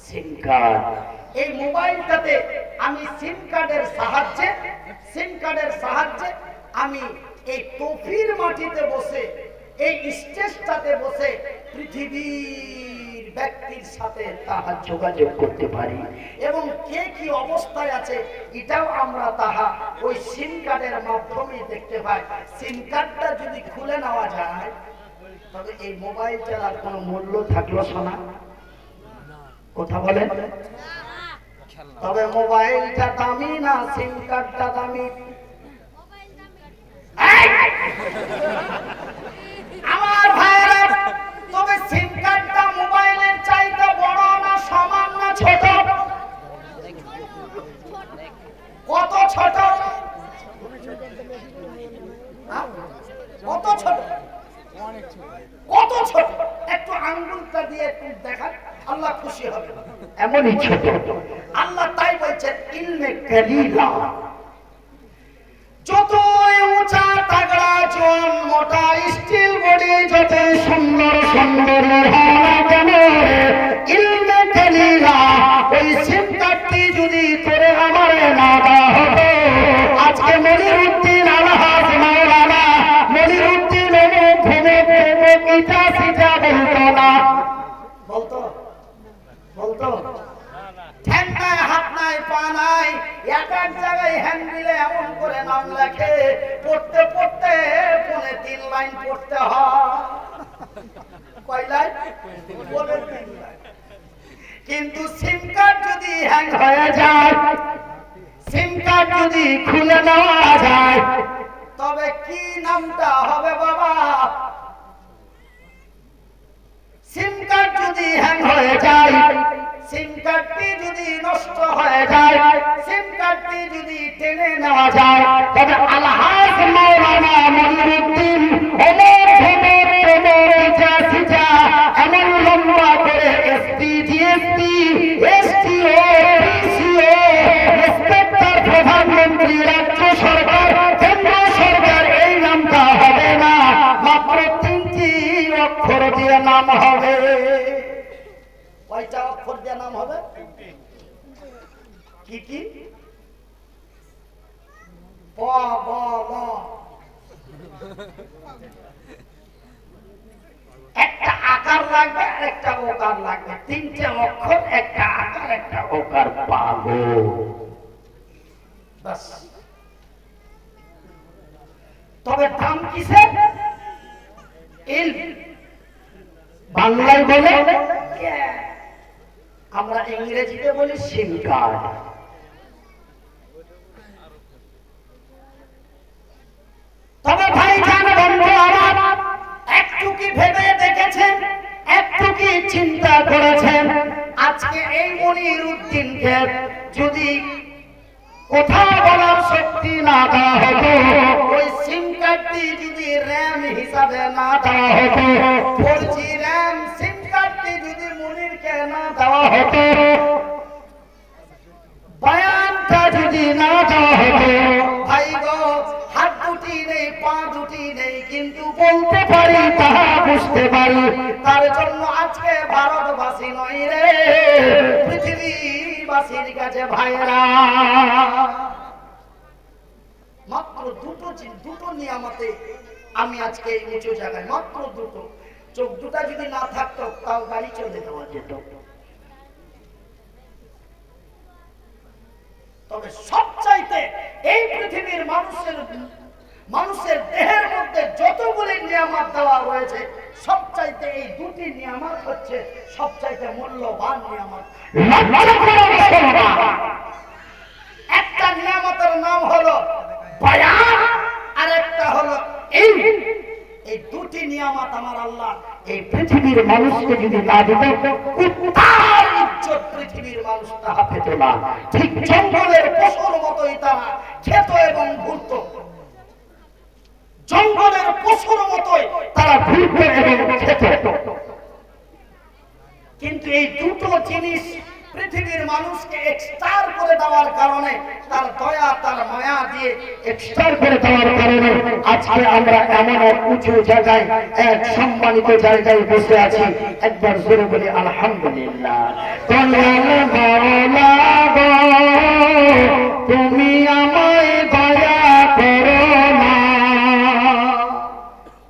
সিম কার্ড। এই মোবাইলটাতে আমি সিম কার্ডের সাহায্যে আমি এই তফির মাটিতে বসে, এই স্টেজটাতে বসে পৃথিবীর ব্যক্তির সাথে তাহা যোগাযোগ করতে পারি, এবং কে কি অবস্থায় আছে এটাও আমরা তাহা ওই সিম কার্ডের মাধ্যমে দেখতে পাই। সিম কার্ডটা যদি খুলে নেওয়া যায় তবে এই মোবাইলটার আর কোনো মূল্য থাকলো না। কথা বলেন? তবে মোবাইলটা দামি না সিম কার্ডটা দামি? আমার ভাইরা, তবে সিম কার্ডটা মোবাইলের চাইতে বড় না সমান না ছোট? কত ছোট? কত ছোট? কত ছোট? একটু আঙ্গুলটা দিয়ে একটু দেখান, আল্লাহ খুশি হবে। এমনই ছোট। আল্লাহ তাই বলছেন ইলমে কালিলা। যতই উঁচা তাগড়া জন মোটা স্টিল বডি যতই সুন্দর সুন্দর হয় না কেন, ইলমে কালিলা ওই সিম কার্ডটি যদি তোরে আমারে না দেওয়া হতো, আজকে মনিরুদ্দিন আলহাজ মাওলানা মনিরুদ্দিন অমুক ভুমুক তমুক ইটা সিটা বলতো না। বলতো? বলতো? ঠ্যাং নাই, হাত নাই, পা নাই, এক এক জায়গায় হ্যান্ডেলে এমন করে নাম লেখে, পড়তে পড়তে 3 লাইন পড়তে হয়। কয় লাইন? 3 লাইন। কিন্তু সিম কার্ড যদি হ্যাং হয়ে যায়, সিম কার্ড যদি খুলে নেওয়া যায়, তবে কি নামটা হবে বাবা? সিম কার্ড যদি হ্যাং হয়ে যায়, সিম কার্ডটি যদি নষ্ট হয়ে যায়, সিম কার্ডটি যদি টেনে নেওয়া যায়, তবে আলহাজ মাওলানা মনিরুদ্দিন অমর ভমর তমর ইজা সিজা এমন লম্বা করে এসপি জিএসপি এসটিও পিসিও ইন্সপেক্টর প্রধানমন্ত্রী রাজ্য সরকার কেন্দ্র সরকার এই নামটা হবে না, মাত্র 3টি অক্ষর দিয়ে নাম হবে। কয়টা অক্ষর দিয়ে নাম হবে? কি কি? প ব ম। একটা আকার লাগবে আর একটা ওকার লাগবে। 3টে অক্ষর, একটা আকার একটা ওকার পাবো। বাস। তবে দাম কিসের? বাংলায় বলে, আমরা ইংরেজিতে বলি সিম কার্ড। তবে ভাই জান বন্ধু আমার, একটু কি ভেবে দেখেছেন, একটু কি চিন্তা করেছেন, আজকে এই মনিরুদ্দিনকে যদি কোথাও বলার শক্তি না দেওয়া হতো, ওই সিম কার্ডটি যদি র্যাম হিসাবে না দেওয়া হতো, 4G র্যাম সিম কার্ডটি যদি মনিরকে না দেওয়া হতো, বয়ানটা যদি না দেওয়া হতো, ভাই গো হাত দুটি নেই, পা দুটি নেই, কিন্তু বলতে পারি তাহা বুঝতে পারি। তার জন্য আজকে ভারতবাসী নয় রে, পৃথিবীবাসীর কাছে ভাইরা মাত্র দুটো নিয়ামতে আমি আজকে এই উঁচু জায়গায়, মাত্র দুটো। চোখ দুটা যদি না থাকতো তাও গাড়ি চলে দেওয়া যেত। তবে সবচাইতে এই পৃথিবীর মানুষের দেহের মধ্যে যতগুলি নিয়ামত দেওয়া রয়েছে, সবচাইতে এই দুটি নিয়ামত হচ্ছে সবচাইতে মূল্যবান নিয়ামত। পৃথিবীর মানুষকে যদি না দিত, কুত্তার ইজ্জত পৃথিবীর মানুষ তাহা পেত না। ঠিক জঙ্গলের পশুর মতোই তারা খেত এবং ঘুরত, জঙ্গলের পশুর মতোই তারা ঘুরত এবং খেত। কিন্তু এই দুটো জিনিস পৃথিবীর মানুষকে এক্সট্রার করে দেওয়ার কারণে, তার দয়া তার মায়া দিয়ে এক্সট্রার করে দেওয়ার কারণে আজকে আমরা এমন এক উঁচু জায়গায়, এক সম্মানিত জায়গায় বসে আছি। একবার জোরে বলি আলহামদুলিল্লাহ। তুমি আমায় দয়া করো না।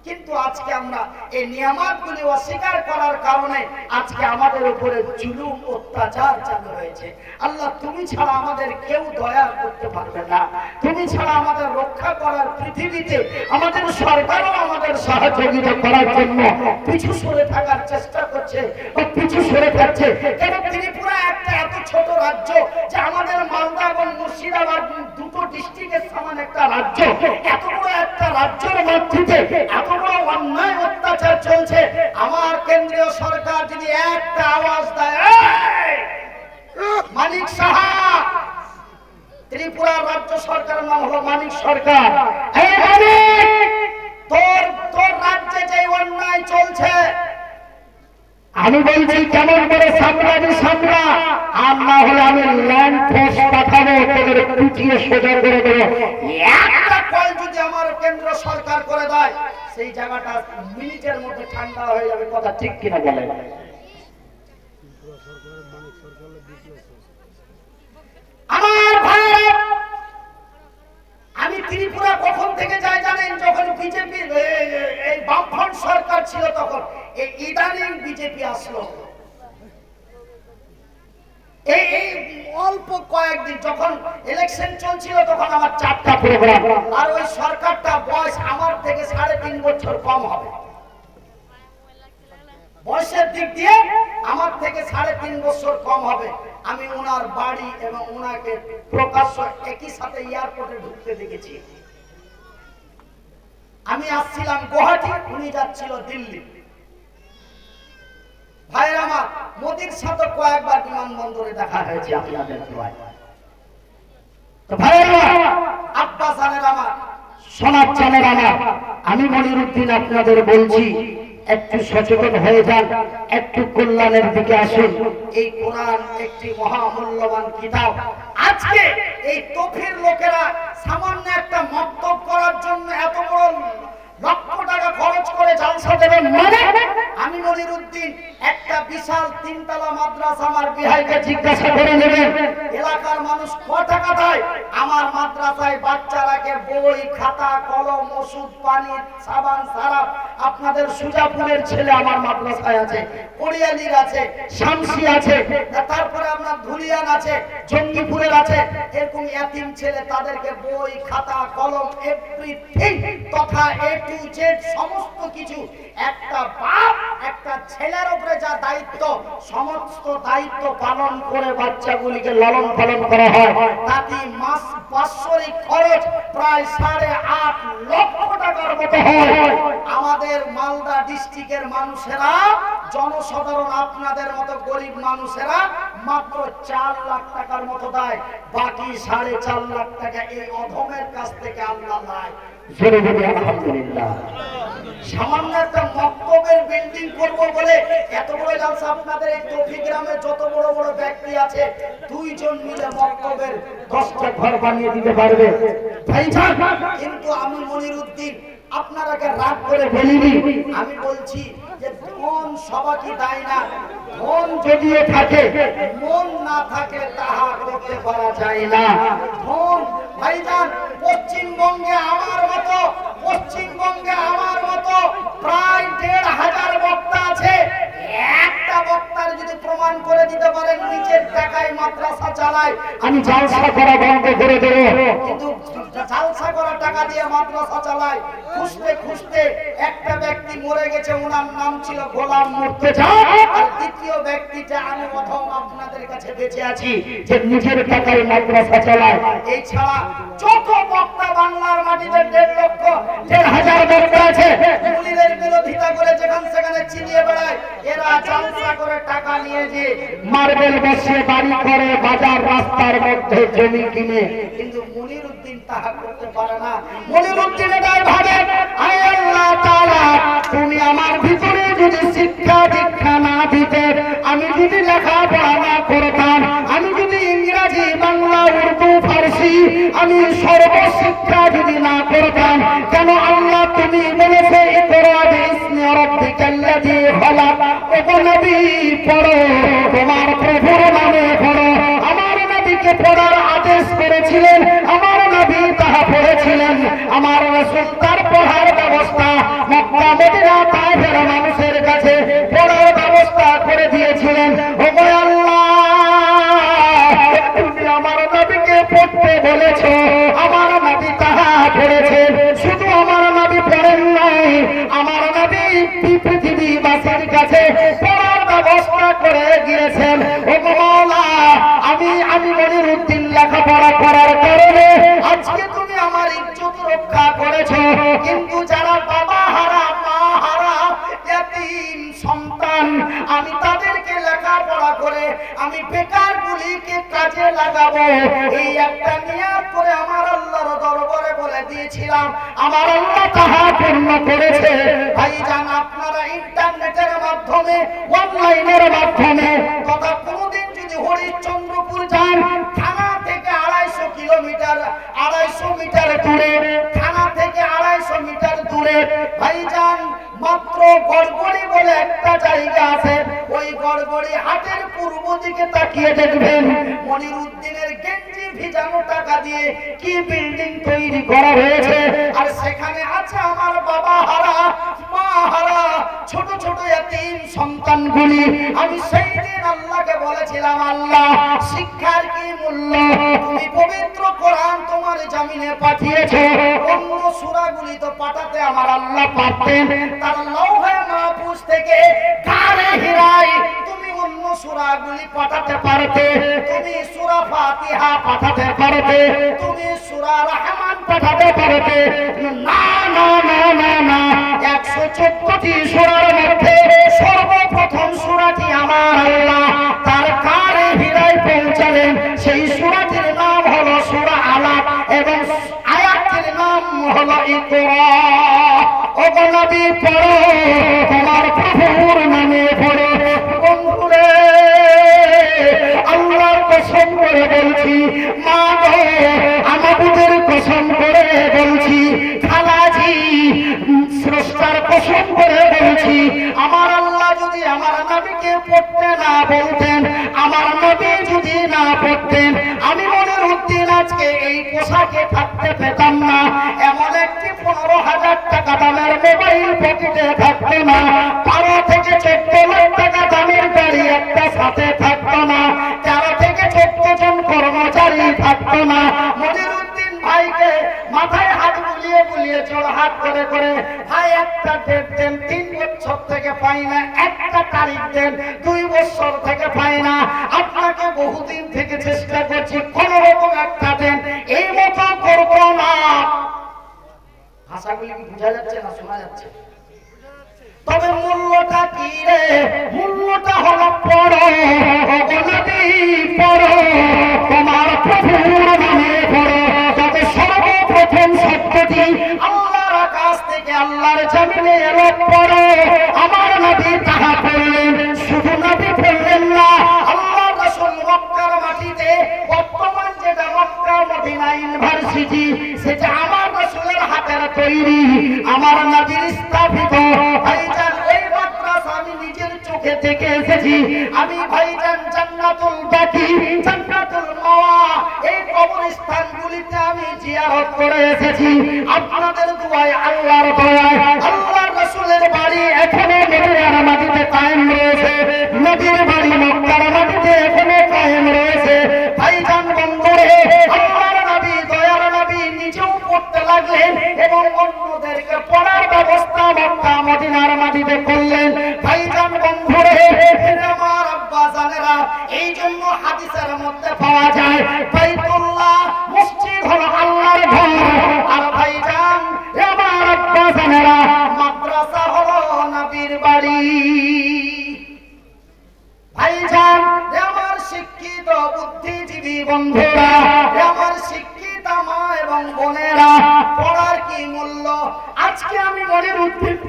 কিন্তু আজকে আমরা এই নিয়ামতগুলি অস্বীকার করার কারণে আজকে আমাদের উপরে জুলুম অত্যাচার চালু হয়েছে। আল্লাহ, তুমি ছাড়া আমাদের কেউ দয়া করতে পারবে না, তুমি ছাড়া আমাদের রক্ষা করার পৃথিবীতে আমাদের সরকারও আমাদের সহযোগিতা করার জন্য পিছু সরে থাকার চেষ্টা করছে ও পিছু সরে থাকছে। কেন? ত্রিপুরা একটা এত ছোট রাজ্য যে আমাদের মালদা এবং মুর্শিদাবাদ দুটো ডিস্ট্রিক্টের সমান একটা রাজ্য, এত বড় একটা রাজ্যের মধ্যে এত বড় অন্যায় অত্যাচার চলছে। আমার কেন্দ্রীয় সরকার যদি একটা আওয়াজ দেয়, মানিক সাহা, ত্রিপুরার রাজ্য সরকারের নাম হলো মানিক সরকার, তোর রাজ্যে যে অন্যায় চলছে, আমি বলছি কেমন করে সামলাবি সামলা, আর না হলে আমি ল্যান্ড ফোর্স পাঠাবো, তোদের পিটিয়ে সোজা করে দেবো। একটা কল যদি আমার কেন্দ্র সরকার করে দেয়, সেই জায়গাটা মিনিটের মধ্যে ঠান্ডা হয়ে যাবে। কথা ঠিক কিনা বলেন? আমার ভাইরা, আমি ত্রিপুরা কখন থেকে যাই জানেন? যখন বিজেপি এই বামফ্রন্ট সরকার ছিল তখন। এই ইদানিং বিজেপি আসলো, এই অল্প কয়েকদিন যখন ইলেকশন চলছিল তখন আমার 4টা প্রোগ্রাম, আর ওই সরকারটা বয়স আমার থেকে 3.5 বছর কম হবে। বয়সের দিক দিয়ে আমার থেকে 3.5 বছর কম হবে। আমি ওনার বাড়ি এবং ওনাকে প্রকাশ্য একই সাথে এয়ারপোর্টে ঢুকতে দেখেছি। আমি আসছিলাম গুয়াহাটি, উনি যাচ্ছিল দিল্লি। ভাইরা আমার, মোদির সাথে কয়েকবার বিমানবন্দরে দেখা হয়েছে আপনাদের দোয়ায়। তো ভাইরা আব্বা জানের আমার, সোনার চানের আমার, আমি মনিরুদ্দিন আপনাদের বলছি, একটু সচেতন হয়ে যান, একটু কল্যাণের দিকে আসুন। এই কোরআন একটি মহামূল্যবান কিতাব। আজকে এই তফির লোকেরা সামান্য একটা মন্তব্য করার জন্য এত বড় লক্ষ টাকা খরচ করে জালসা দেবেন মানে? আমি মনিরুদ্দিন একটা বিশাল 3তলা মাদ্রাসা, আমার বিহাইকে জিজ্ঞাসা করে নেবেন এলাকার মানুষ ক টাকা দেয়। আমার মাদ্রাসায় বাচ্চারাকে বই, খাতা, কলম, ওষুধ, পানি, সাবান, সারাপ। আপনাদের সুজাপুরের ছেলে আমার মাদ্রাসায় আছে, কোরিয়ালির আছে, শামসি আছে, তারপরে আপনার ধুলিয়ান আছে, জঙ্গিপুরের আছে। এরকম এতিম ছেলে, তাদেরকে বই, খাতা, কলম, এভরিথিং তথা এ টু জেড সমস্ত কিছু একটা বাপ একটা ছেলের উপরে যা দায়িত্ব, সমস্ত দায়িত্ব পালন করে বাচ্চাগুলিকে লালন পালন করা হয়। তাতে মাস বাৎসরিক খরচ প্রায় 8.5 লক্ষ টাকার মতো হয়। আমাদের মালদা ডিস্ট্রিক্টের মানুষেরা, জনসাধারণ আপনাদের মতো গরিব মানুষেরা মাত্র 4 লাখ টাকার মতো দেয়। বাকি 4.5 লাখ টাকা এই অধমের কাছ থেকে আল্লাহ নেয়। আলহামদুলিল্লাহ। সামান্য একটা মক্তবের বিল্ডিং করব বলে এত বড় জালসা। আপনাদের এই তফি গ্রামে যত বড় বড় ব্যক্তি আছে, 2 জন মিলে মক্তবের 10টা ঘর বানিয়ে দিতে পারবে। কিন্তু আমি মনিরুদ্দিন আপনারাকে রাগ করে বলিনি, আমি বলছি যে ধন সবাইকে দেয় না। ধন যদিও থাকে, মন না থাকে তাহা করতে পারা যায় না। ধন ভাইজান, পশ্চিমবঙ্গে আমার মতো প্রায় 1,500 বক্তা আছে। একটা বক্তার যদি প্রমাণ করে দিতে পারেন নিজের টাকায় মাদ্রাসা চালায়, আমি জালসা করা বন্ধ করে দেব। কিন্তু জালসা করা টাকা দিয়ে মাদ্রাসা চালায়। খুঁজতে খুঁজতে একটা ব্যক্তি মরে গেছে, ওনার নাম ছিল গোলাম মুর্তজা। আর দ্বিতীয় ব্যক্তিটা আমি প্রথম আপনাদের কাছে বেঁচে আছি, যে নিজের টাকায় মাদ্রাসা চালায়। এই ছাড়া যত বক্তা বাংলার মাটিতে 1,500,000 বক্তা আছে, মুনিরের বিরোধিতা করে যেখান সেখানে চিনিয়ে বেড়ায়। এরা জালসা করে টাকা নিয়ে যে মার্বেল বসিয়ে বাড়ি করে, বাজার রাস্তার মধ্যে জমি কিনে। কিন্তু মুনির উদ্দিন তাহা করতে পারে না। মনির উদ্দিন এটাই ভাবে, আয় আল্লাহ তাআলা, তুমি আমার ভিতরে যদি শিক্ষা দীক্ষা না দিতে, আমি যদি লেখাপড়া না করতাম, আমি যদি ইংরেজি বাংলা উর্দু ফারসি আমি সর্বশিক্ষা যদি না করতাম, কেন আল্লাহ তুমি বলেছে ইকরা বিইসমি রাব্বিকাল্লাযী খালাক, ওগো নবী পড়ো, তোমার প্রভুর নামে পড়ো। আমার নবীকে পড়ার আদেশ করেছিলেন, আমার নবী তাহা পড়েছিলেন। আমার রাসূল তার পড়ার ব্যবস্থা মক্কা মদিনা তায়েফের মানুষের কাছে পড়ার ব্যবস্থা করে দিয়েছিলেন। ওগো আল্লাহ, তুমি আমার নবীকে পড়তে বলেছো, আমার নবী তাহা পড়েছেন। শুধু আমার নবী পড়েন নাই, আমার নবী পৃথিবীবাসীর কাছে পড়ার ব্যবস্থা করে দিয়েছেন। ওগো মাওলা, আমি মনির উদ্দিন লেখাপড়া করার কারণে আজকে তুমি আমার ইজ্জত রক্ষা করেছো, কিন্তু যারা বাবা হারা মা হারা ইয়াতীম সন্তান, আমি তাদেরকে লেখাপড়া করে আমি বেকার গুলিকে কাজে লাগাবো, এই একটা নিয়ত করে আমার আল্লাহর দরবারে বলে দিয়েছিলাম। আমার আল্লাহ তাহা পূর্ণ করেছে। ভাইজান, আপনারা ইন্টারনেটের মাধ্যমে, অনলাইনের মাধ্যমে তথা কোনদিন যদি হরিশ্চন্দ্রপুর যান, থানা থেকে 250 কিলোমিটার 250 মিটার দূরে, থানা থেকে 250 মিটার দূরে ভাইজান মাত্র গড়গড়ি বলে একটা জায়গা আছে। ওই গড়গড়ি হাটের পূর্ব দিকে তাকিয়ে দেখবেন মনির উদ্দিনের গেঞ্জি ভিজানো টাকা দিয়ে কি বিল্ডিং তৈরি করা হয়েছে। আর সেখানে আছে আমার বাবা হারা মা হারা ছোট ছোট ইয়াতীম সন্তানগুলি। আমি সেই দিন আল্লাহকে বলেছিলাম, আল্লাহ, শিক্ষার কি মূল্য? তুমি পবিত্র কোরআন তোমার জামিনে পাঠিয়েছো, অন্য সূরাগুলি তো পাঠাতে আমার আল্লাহ পারতেন। তার লৌহে মাহফুজ থেকে কারে হিরাই তুমি অন্য সূরাগুলি পাঠাতে পারতে, তুমি সূরা ফাতিহা পাঠাতে পারতে, তুমি সূরা রহমান পাঠাতে পারতে। না না না না না, 114টি সূরার মধ্যে সর্বপ্রথম সূরাটি আমার আল্লাহ তার কারে হিরাই পৌঁছালেন। সেই সূরাটির নাম হলো সূরা আলাক এবং আয়াতটির নাম হলো ইকরা। ওগো নবী পড়ো, তোমার প্রভুর নামে পড়ো। বন্ধুরে, আল্লাহর কসম করে বলছি, মা গো, আমাদের কসম করে বলছি, খালাজি স্রষ্টার কসম করে বলছি, আমার আল্লাহ যদি আমার নবীকে পড়তে না বলতেন, আমার নবী যদি না পড়তেন, আমি মনির উদ্দিন আজকে এই পোশাকে থাকতে পেতাম না। এমন একটি 15,000 টাকা দামের মোবাইল পকেটে থাকতো না, 12 থেকে 14 লাখ টাকা দামের গাড়ি একটা সাথে থাকতো না, 13 থেকে 14 জন কর্মচারী থাকতো না। মনির উদ্দিন ভাইকে মাথায় হাত বুলিয়ে বুলিয়ে জোড়হাত করে করে, ভাই একটা ডেট দেন, 3 বছর থেকে পাই না, একটা তারিখ দেন, 2 বছর থেকে পাই না, আপনাকে বহুদিন থেকে চেষ্টা করছি, কোন রকম একটা দেন, এই মতো করবো না। ভাষাগুলি কি বোঝা যাচ্ছে না শোনা যাচ্ছে? তবে মূল্যটা কি রে? মূল্যটা হলো পড়ো, ওগো নবী পড়ো, তোমার প্রভুর নামে পড়ো। তবে সর্বপ্রথম শব্দটি আল্লাহর কাছ থেকে আল্লাহর জামিনে এলো, পড়ো। আমার নবী তাহা পড়লেন। শুধু নবী পড়লেন না, আল্লাহর রাসূল মক্কার মাটিতে বর্তমান যেটা মক্কা মদিনা ইউনিভার্সিটি, সেটা আমার রাসূলের হাতের তৈরি, আমার নবীর স্থাপিত। ভাইজান, এই মাদ্রাসা আমি নিজের চোখে দেখে এসেছি। আমি ভাইজান জান্নাতুল বাকি, জান্নাতুল মাওয়া, এই কবরস্থানগুলিতে আমি জিয়ারত করে এসেছি। আপনাদের দুআয়, আল্লাহর দয়ায়, আল্লাহর রাসূলের বাড়ি এখনো মদিনার মাটিতে কায়েম রয়েছে, নবীর বাড়ি মক্কার মাটিতে এখনো কায়েম রয়েছে। ভাইজান বন্ধুরে, আল্লাহর নবী, দয়ার নবী নিজেও পড়তে লাগলেন এবং অন্যদেরকে পড়ার ব্যবস্থা মক্কা মদিনার মাটিতে করলেন। ভাইজান বন্ধুরে, আমার আব্বা জানেরা, এই জন্য হাদিসের মধ্যে পাওয়া যায় বাইতুল্লাহ মসজিদ হলো আল্লাহর ঘর,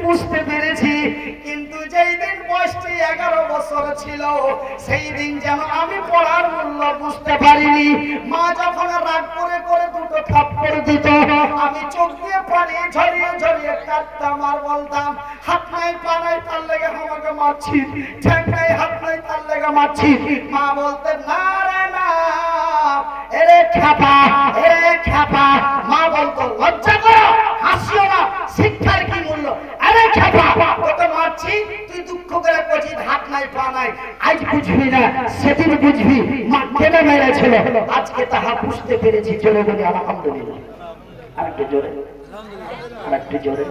বুঝতে পেরেছি, কিন্তু যেই দিন বয়সটি 11 বছর ছিল সেই দিন যেন আমি পড়ার মূল্য বুঝতে পারিনি। মা যখন রাগ করে করে দুটো থাপ্পড় দিত, আমি চোখ দিয়ে পানি ঝরিয়ে ঝরিয়ে কাঁদতাম আর বলতাম, হাত নাই পা নাই তার লেগে আমাকে মারছি, ঠ্যাং নাই হাত নাই তার লেগে মারছি। মা বলতেন, না রে না, এরে খ্যাপা, এরে খ্যাপা। মা বলতো, লজ্জা করো, হাসিও না, শিক্ষার কি মূল্য? আরে খ্যাপা, তোকে মারছি, তুই দুঃখ করে বলছিস হাত নাই পা নাই। আজ বুঝবি না, সেদিন বুঝবি মা কেন মেরেছিল। আজকে তাহা বুঝতে পেরেছি। চলে বলি আলহামদুলিল্লাহ। আরেকটু জোরে, আরেকটু জোরে।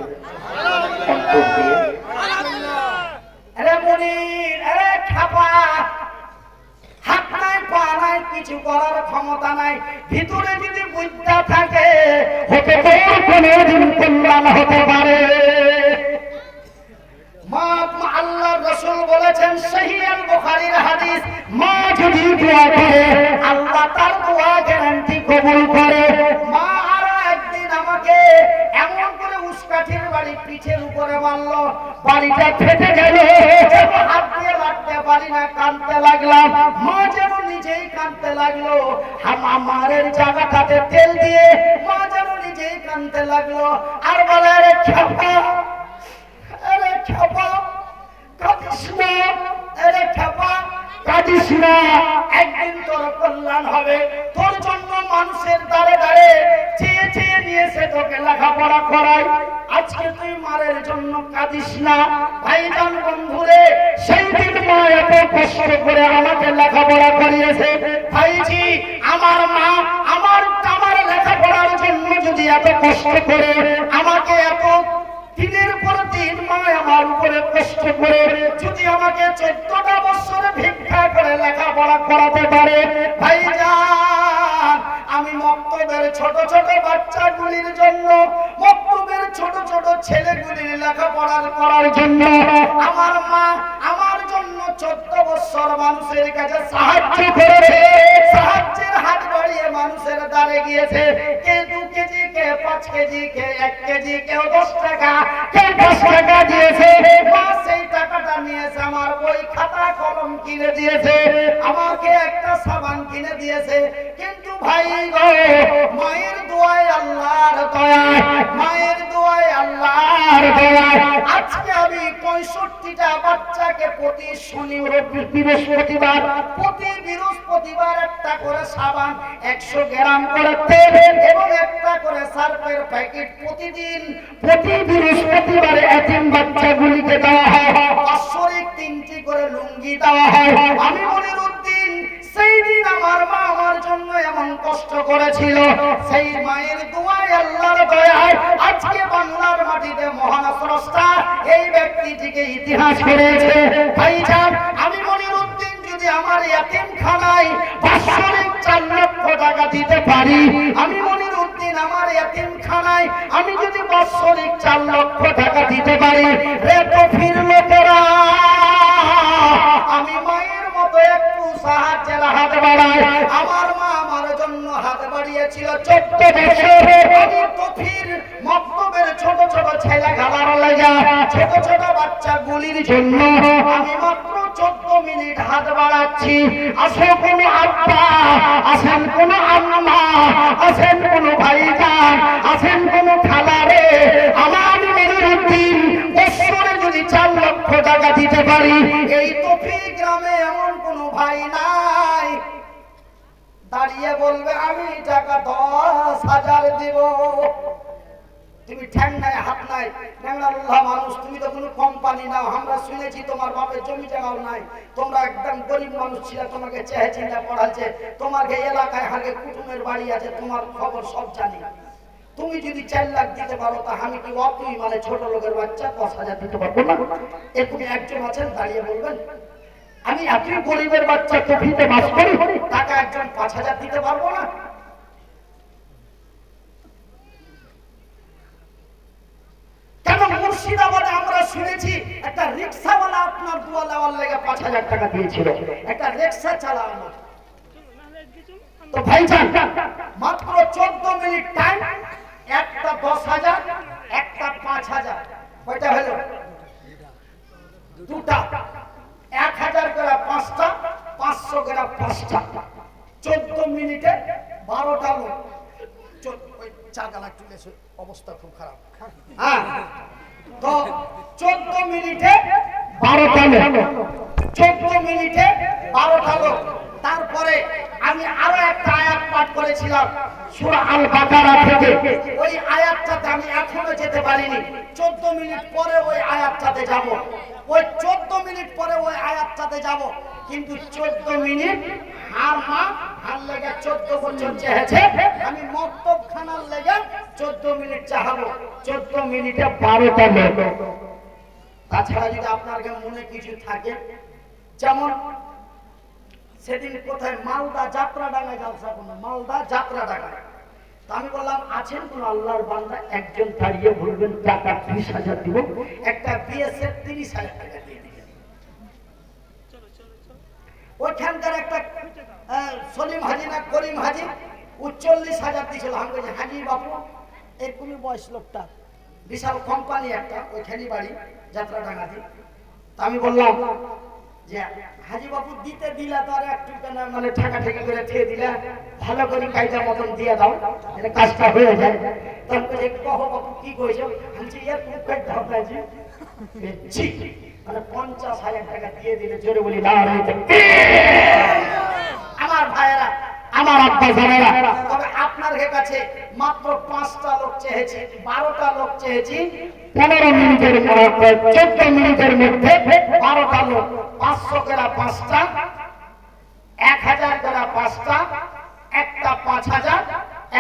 আরে মুনির, আরে খ্যাপা, হাত নাই পা নাই, কিছু করার ক্ষমতা নাই। ভিতরে যদি বুদ্ধা থাকে, হতে পারে কোনদিন কল্যাণ হতে পারে। মা, আল্লাহর রাসূল বলেছেন, সহিহ আল বুখারীর হাদিস, মা যদি দোয়া করে আল্লাহ তার দোয়া গ্যারান্টি কবুল করে। মা আরো একদিন আমাকে এমন করে উস্কাঠির বাড়ি পিঠের উপরে মারলো, বাড়িটা ফেটে গেল, হাত দিয়ে লাগতে পারি না, কাঁদতে লাগলাম। মা যেন নিজেই কাঁদতে লাগলো, আমারের জায়গাটাতে তেল দিয়ে মা যেন নিজেই কাঁদতে লাগলো আর বলে, আরে খ্যাপা, আরে খ্যাপা, কাঁদিস না, আরে খ্যাপা, কাঁদিস না, একদিন তোর কল্যাণ হবে। তোর জন্য মানুষের দ্বারে দ্বারে চেয়ে চেয়ে নিয়েছে তোকে লেখাপড়া করাই, আজকে তুই মারের জন্য কাঁদিস না। ভাইজান বন্ধুরে, সেই দিন মা এত কষ্ট করে আমাকে লেখাপড়া করিয়েছে। ভাইজি, আমার মা আমার লেখাপড়ার জন্য যদি এত কষ্ট করে আমাকে এত দিনের পর দিন মা আমার উপরে কষ্ট করে যদি আমাকে 14টা বছরে ভিক্ষা করে লেখাপড়া করাতে পারে, ভাইজান, আমি মক্তবের ছোট ছোট বাচ্চাগুলির জন্য, মক্তবের ছোট ছোট ছেলেগুলির লেখাপড়া করার জন্য আমার মা আমার জন্য 14 বছর মানুষের কাছে সাহায্য করেছে, সাহায্যের হাত বাড়িয়ে মানুষের দ্বারে গিয়েছে। কে 2 কেজি, কে 5 কেজি, কে 1 কেজি, কেউ 10 টাকা, কে 10 টাকা দিয়েছে। মা সেই টাকাটা নিয়েছে, আমার বই খাতা কলম কিনে দিয়েছে, আমাকে একটা সাবান কিনে দিয়েছে। কিন্তু ভাই গো, মায়ের দোয়ায় আল্লাহর দয়ায়, মায়ের দোয়ায় আল্লাহর দয়ায় আজকে আমি 65টা বাচ্চাকে প্রতি শনি বৃহস্পতিবার, প্রতি বৃহস্পতিবার একটা করে সাবান, 100 গ্রাম করে তেল এবং একটা করে সার্ফের প্যাকেট প্রতিদিন প্রতি বৃহস্পতিবারে এতিম বাচ্চাগুলিকে দেওয়া হয়। বাৎসরিক 3টি করে লুঙ্গি দেওয়া হয়। আমি মনিরউদ্দিন, সেই দিন আমার মা আমার জন্য এমন কষ্ট করেছিল, সেই মায়ের দোয়ায় আল্লাহর দয়ায় আজকে বাংলার মাটিতে মহান স্রষ্টা এই ব্যক্তিটিকে ইতিহাস করেছে। ভাইজান, আমি মনিরউদ্দিন যদি আমার ইয়াতিমখানায় বাৎসরিক 4 লক্ষ টাকা দিতে পারি, আমি মনিরউদ্দিন আমার ইয়াতিমখানায় আমি যদি বাৎসরিক 4 লক্ষ টাকা দিতে পারি, রে তো ফির লোকেরা, আমি মায়ের মতো একটু সাহায্যের হাত বাড়াই। আমার মা আমার জন্য হাত বাড়িয়েছিল 14 বছরে। আমি তো ফির মক্তবের ছোট ছোট ছেলে খেলার লাগা, ছোট ছোট বাচ্চাগুলির জন্য আমি মাত্র 14 মিনিট হাত বাড়াচ্ছি। আসে কোন আব্বা, আসেন কোন আম্মা, আসেন কোন ভাইজান, আসেন কোন খালারে, আমার মনিরউদ্দিন বছরে যদি 4 লক্ষ টাকা দিতে পারি, এই তফি গ্রামে এমন কোন ভাই নাই দাঁড়িয়ে বলবে আমি টাকা 10,000 দিব। তুমি ঠ্যাং নাই হাত নাই, ন্যাংরাল্লাহ মানুষ, তুমি তো কোনো কোম্পানি নাও, আমরা শুনেছি তোমার বাপের জমি জায়গাও নাই, তোমরা একদম গরিব মানুষ ছিল, তোমাকে চেহে চিন্তা পড়াচ্ছে, তোমার এই এলাকায় আগে কুটুমের বাড়ি আছে, তোমার খবর সব জানি। তুমি যদি 4 লাখ দিতে পারো, তা আমি কি অতুই মানে ছোট লোকের বাচ্চা 10,000 দিতে পারবো না? এরকম একজন আছেন দাঁড়িয়ে বলবেন আমি এতই গরিবের বাচ্চা টফিতে বাস করি, টাকা একজন 5,000 দিতে পারবো না? কেন মুর্শিদাবাদে আমরা শুনেছি একটা রিক্সাওয়ালা আপনার দোয়া নেওয়ার লেগে 5,000 টাকা দিয়েছিল, একটা রিক্সা চালানো। তো ভাইজান, মাত্র 14 মিনিট টাইম, একটা 10,000, একটা 5,000, কয়টা হলো? দুটা, 1000 করে 5টা, 500 করে 5টা, 14 মিনিটে 12টা লোক। ওই চারগালা চুলেছে, অবস্থা খুব খারাপ। হ্যাঁ, তো 14 মিনিটে 12টা লোক, 14 মিনিটে 12টা লোক। তারপরে আমি আরো একটা আয়াত পাঠ করেছিলাম সূরা আল বাকারা থেকে। ওই আয়াতটাতে আমি এখনো যেতে পারিনি, 14 মিনিট পরে ওই আয়াতটাতে যাব। ওই 14 মিনিট পরে ওই আয়াতটাতে যাব, কিন্তু 14 মিনিট হার লেগে 14 বছর চেয়েছে, আমি মক্তব খানার লেগে 14 মিনিট চাহাবো। 14 মিনিটে 12টা লোক। তাছাড়া যদি আপনার মনে কিছু থাকে, যেমন সেদিন কোথায় মালদা যাত্রাডাঙ্গায় জলসা করলো, মালদা যাত্রাডাঙ্গায়। তো আমি বললাম আছেন কোন আল্লাহর বান্দা, একজন দাঁড়িয়ে বলবেন টাকা 30,000 দিব, একটা বিএসএফ 30,000 টাকা দিয়ে দিবেন। ওইখানকার একটা সলিম হাজি না করিম হাজি, ও 40,000 দিয়েছিল। আমি বলছি হাজি বাবু, এরকমই বয়স লোকটা, বিশাল কোম্পানি একটা, ওইখানে বাড়ি যাত্রাডাঙ্গাতে। তো আমি বললাম যে হাজি বাবু দিতে দিলা তো আর একটু মানে ঠাকা ঠেকা করে ঠেয়ে দিলা, ভালো করে কায়দা মতন দিয়ে দাও, এটা কাজটা হয়ে যায়। তারপরে কহ বাবু কি কইছ, আমি এর মুখে ঢাকাইছি মানে 50,000 টাকা দিয়ে দিলে জোরে বলি না। আমার ভাইয়েরা, আমার আব্বা জানেরা, তবে আপনার কাছে মাত্র 5টা লোক চেয়েছি, 12টা লোক চেয়েছি। 15 মিনিটের মধ্যে, 14 মিনিটের মধ্যে 12টা লোক, 500 করে 5টা, 1000 করে 5টা, একটা 5,000,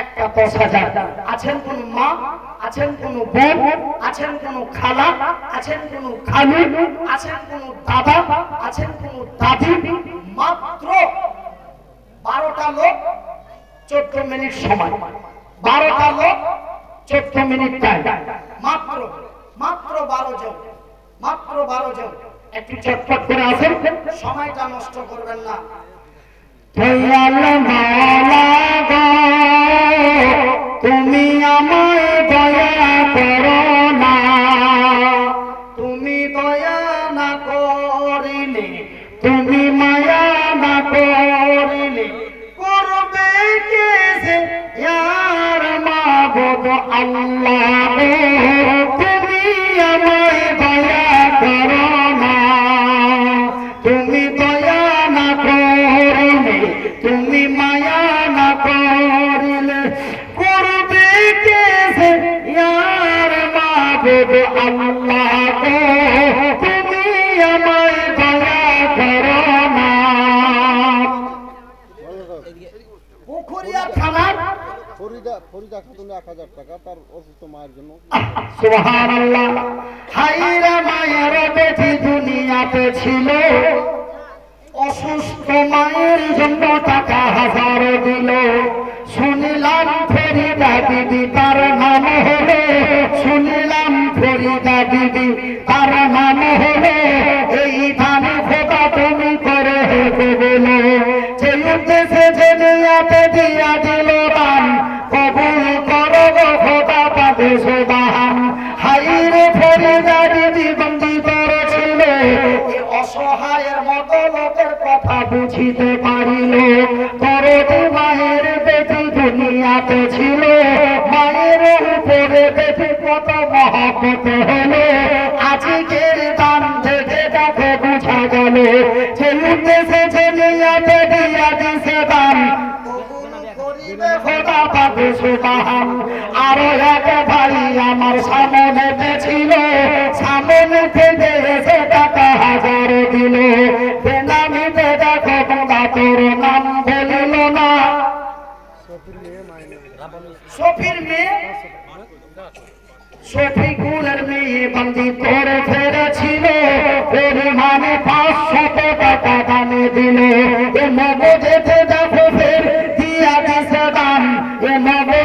একটা 10,000। আছেন কোন মা, আছেন কোন বোন, আছেন কোন খালা, আছেন কোন খালু, আছেন কোন দাদা, আছেন কোন দাদি? মাত্র 12টা লোক, 14 মিনিট সময়। 12টা লোক, 14 মিনিট টাইম। মাত্র 12 জন, মাত্র 12 জন। একটু চটপট করে আসেন, সময়টা নষ্ট করবেন না। দয়াল মাওলা গো, তুমি আমায় দয়া করো না, তুমি দয়া না করিলে, তুমি মায়া না করিলে করবে কে সে? ইয়ার মাবুদ আল্লাহ গো, তুমি আমায় দয়া করো না, তুমি দয়া না করিলে, তুমি মায়া না করিলে করবে কে সে? ইয়ার মাবুদ আল্লাহ গো, তুমি আমায় দয়া করো না। পুকুরিয়া থানার ফরিদা খাতুন 1000 টাকা তার অসুস্থ মায়ের জন্য। সুবহানাল্লাহ। হায়রে মায়ের বেটি দুনিয়াতে ছিল, অসুস্থ মায়ের জন্য টাকা 1000 দিল। শুনিলাম ফরিদা বিবি তার নাম হলো, শুনিলাম ফরিদা বিবি তার নাম হলো, এই ধান খোদা তুমি করে বলো, যে উদ্দেশ্যে যে নিয়াতে দিয়া দিল দান, কবুল করো গো খোদা পাবে সুবহান। হায়রে ফরিদা বিবি বন্দি করেছিল, এই অসহায়ের মতো লোকের কথা বুঝিতে পারিল, করতে মায়ের বেটি দুনিয়াতে ছিল, মায়ের উপরে বেটি কত মহব্বত হলো, আজকের দান থেকে তাকে বুঝা গেল, যে উদ্দেশ্যে যে নিয়াতে দিয়া দিছে দান, খোদা পাবে সুবহান। আরো এক ভাই আমার সামনে ছিল, সামনে থেকে এসে টাকা 1000 দিল, বেনামিতে দেখো খোদা তোর নাম বলিল না। সফির মেয়ে, শফিকুলের মেয়ে বন্দি করে ফেলেছিল,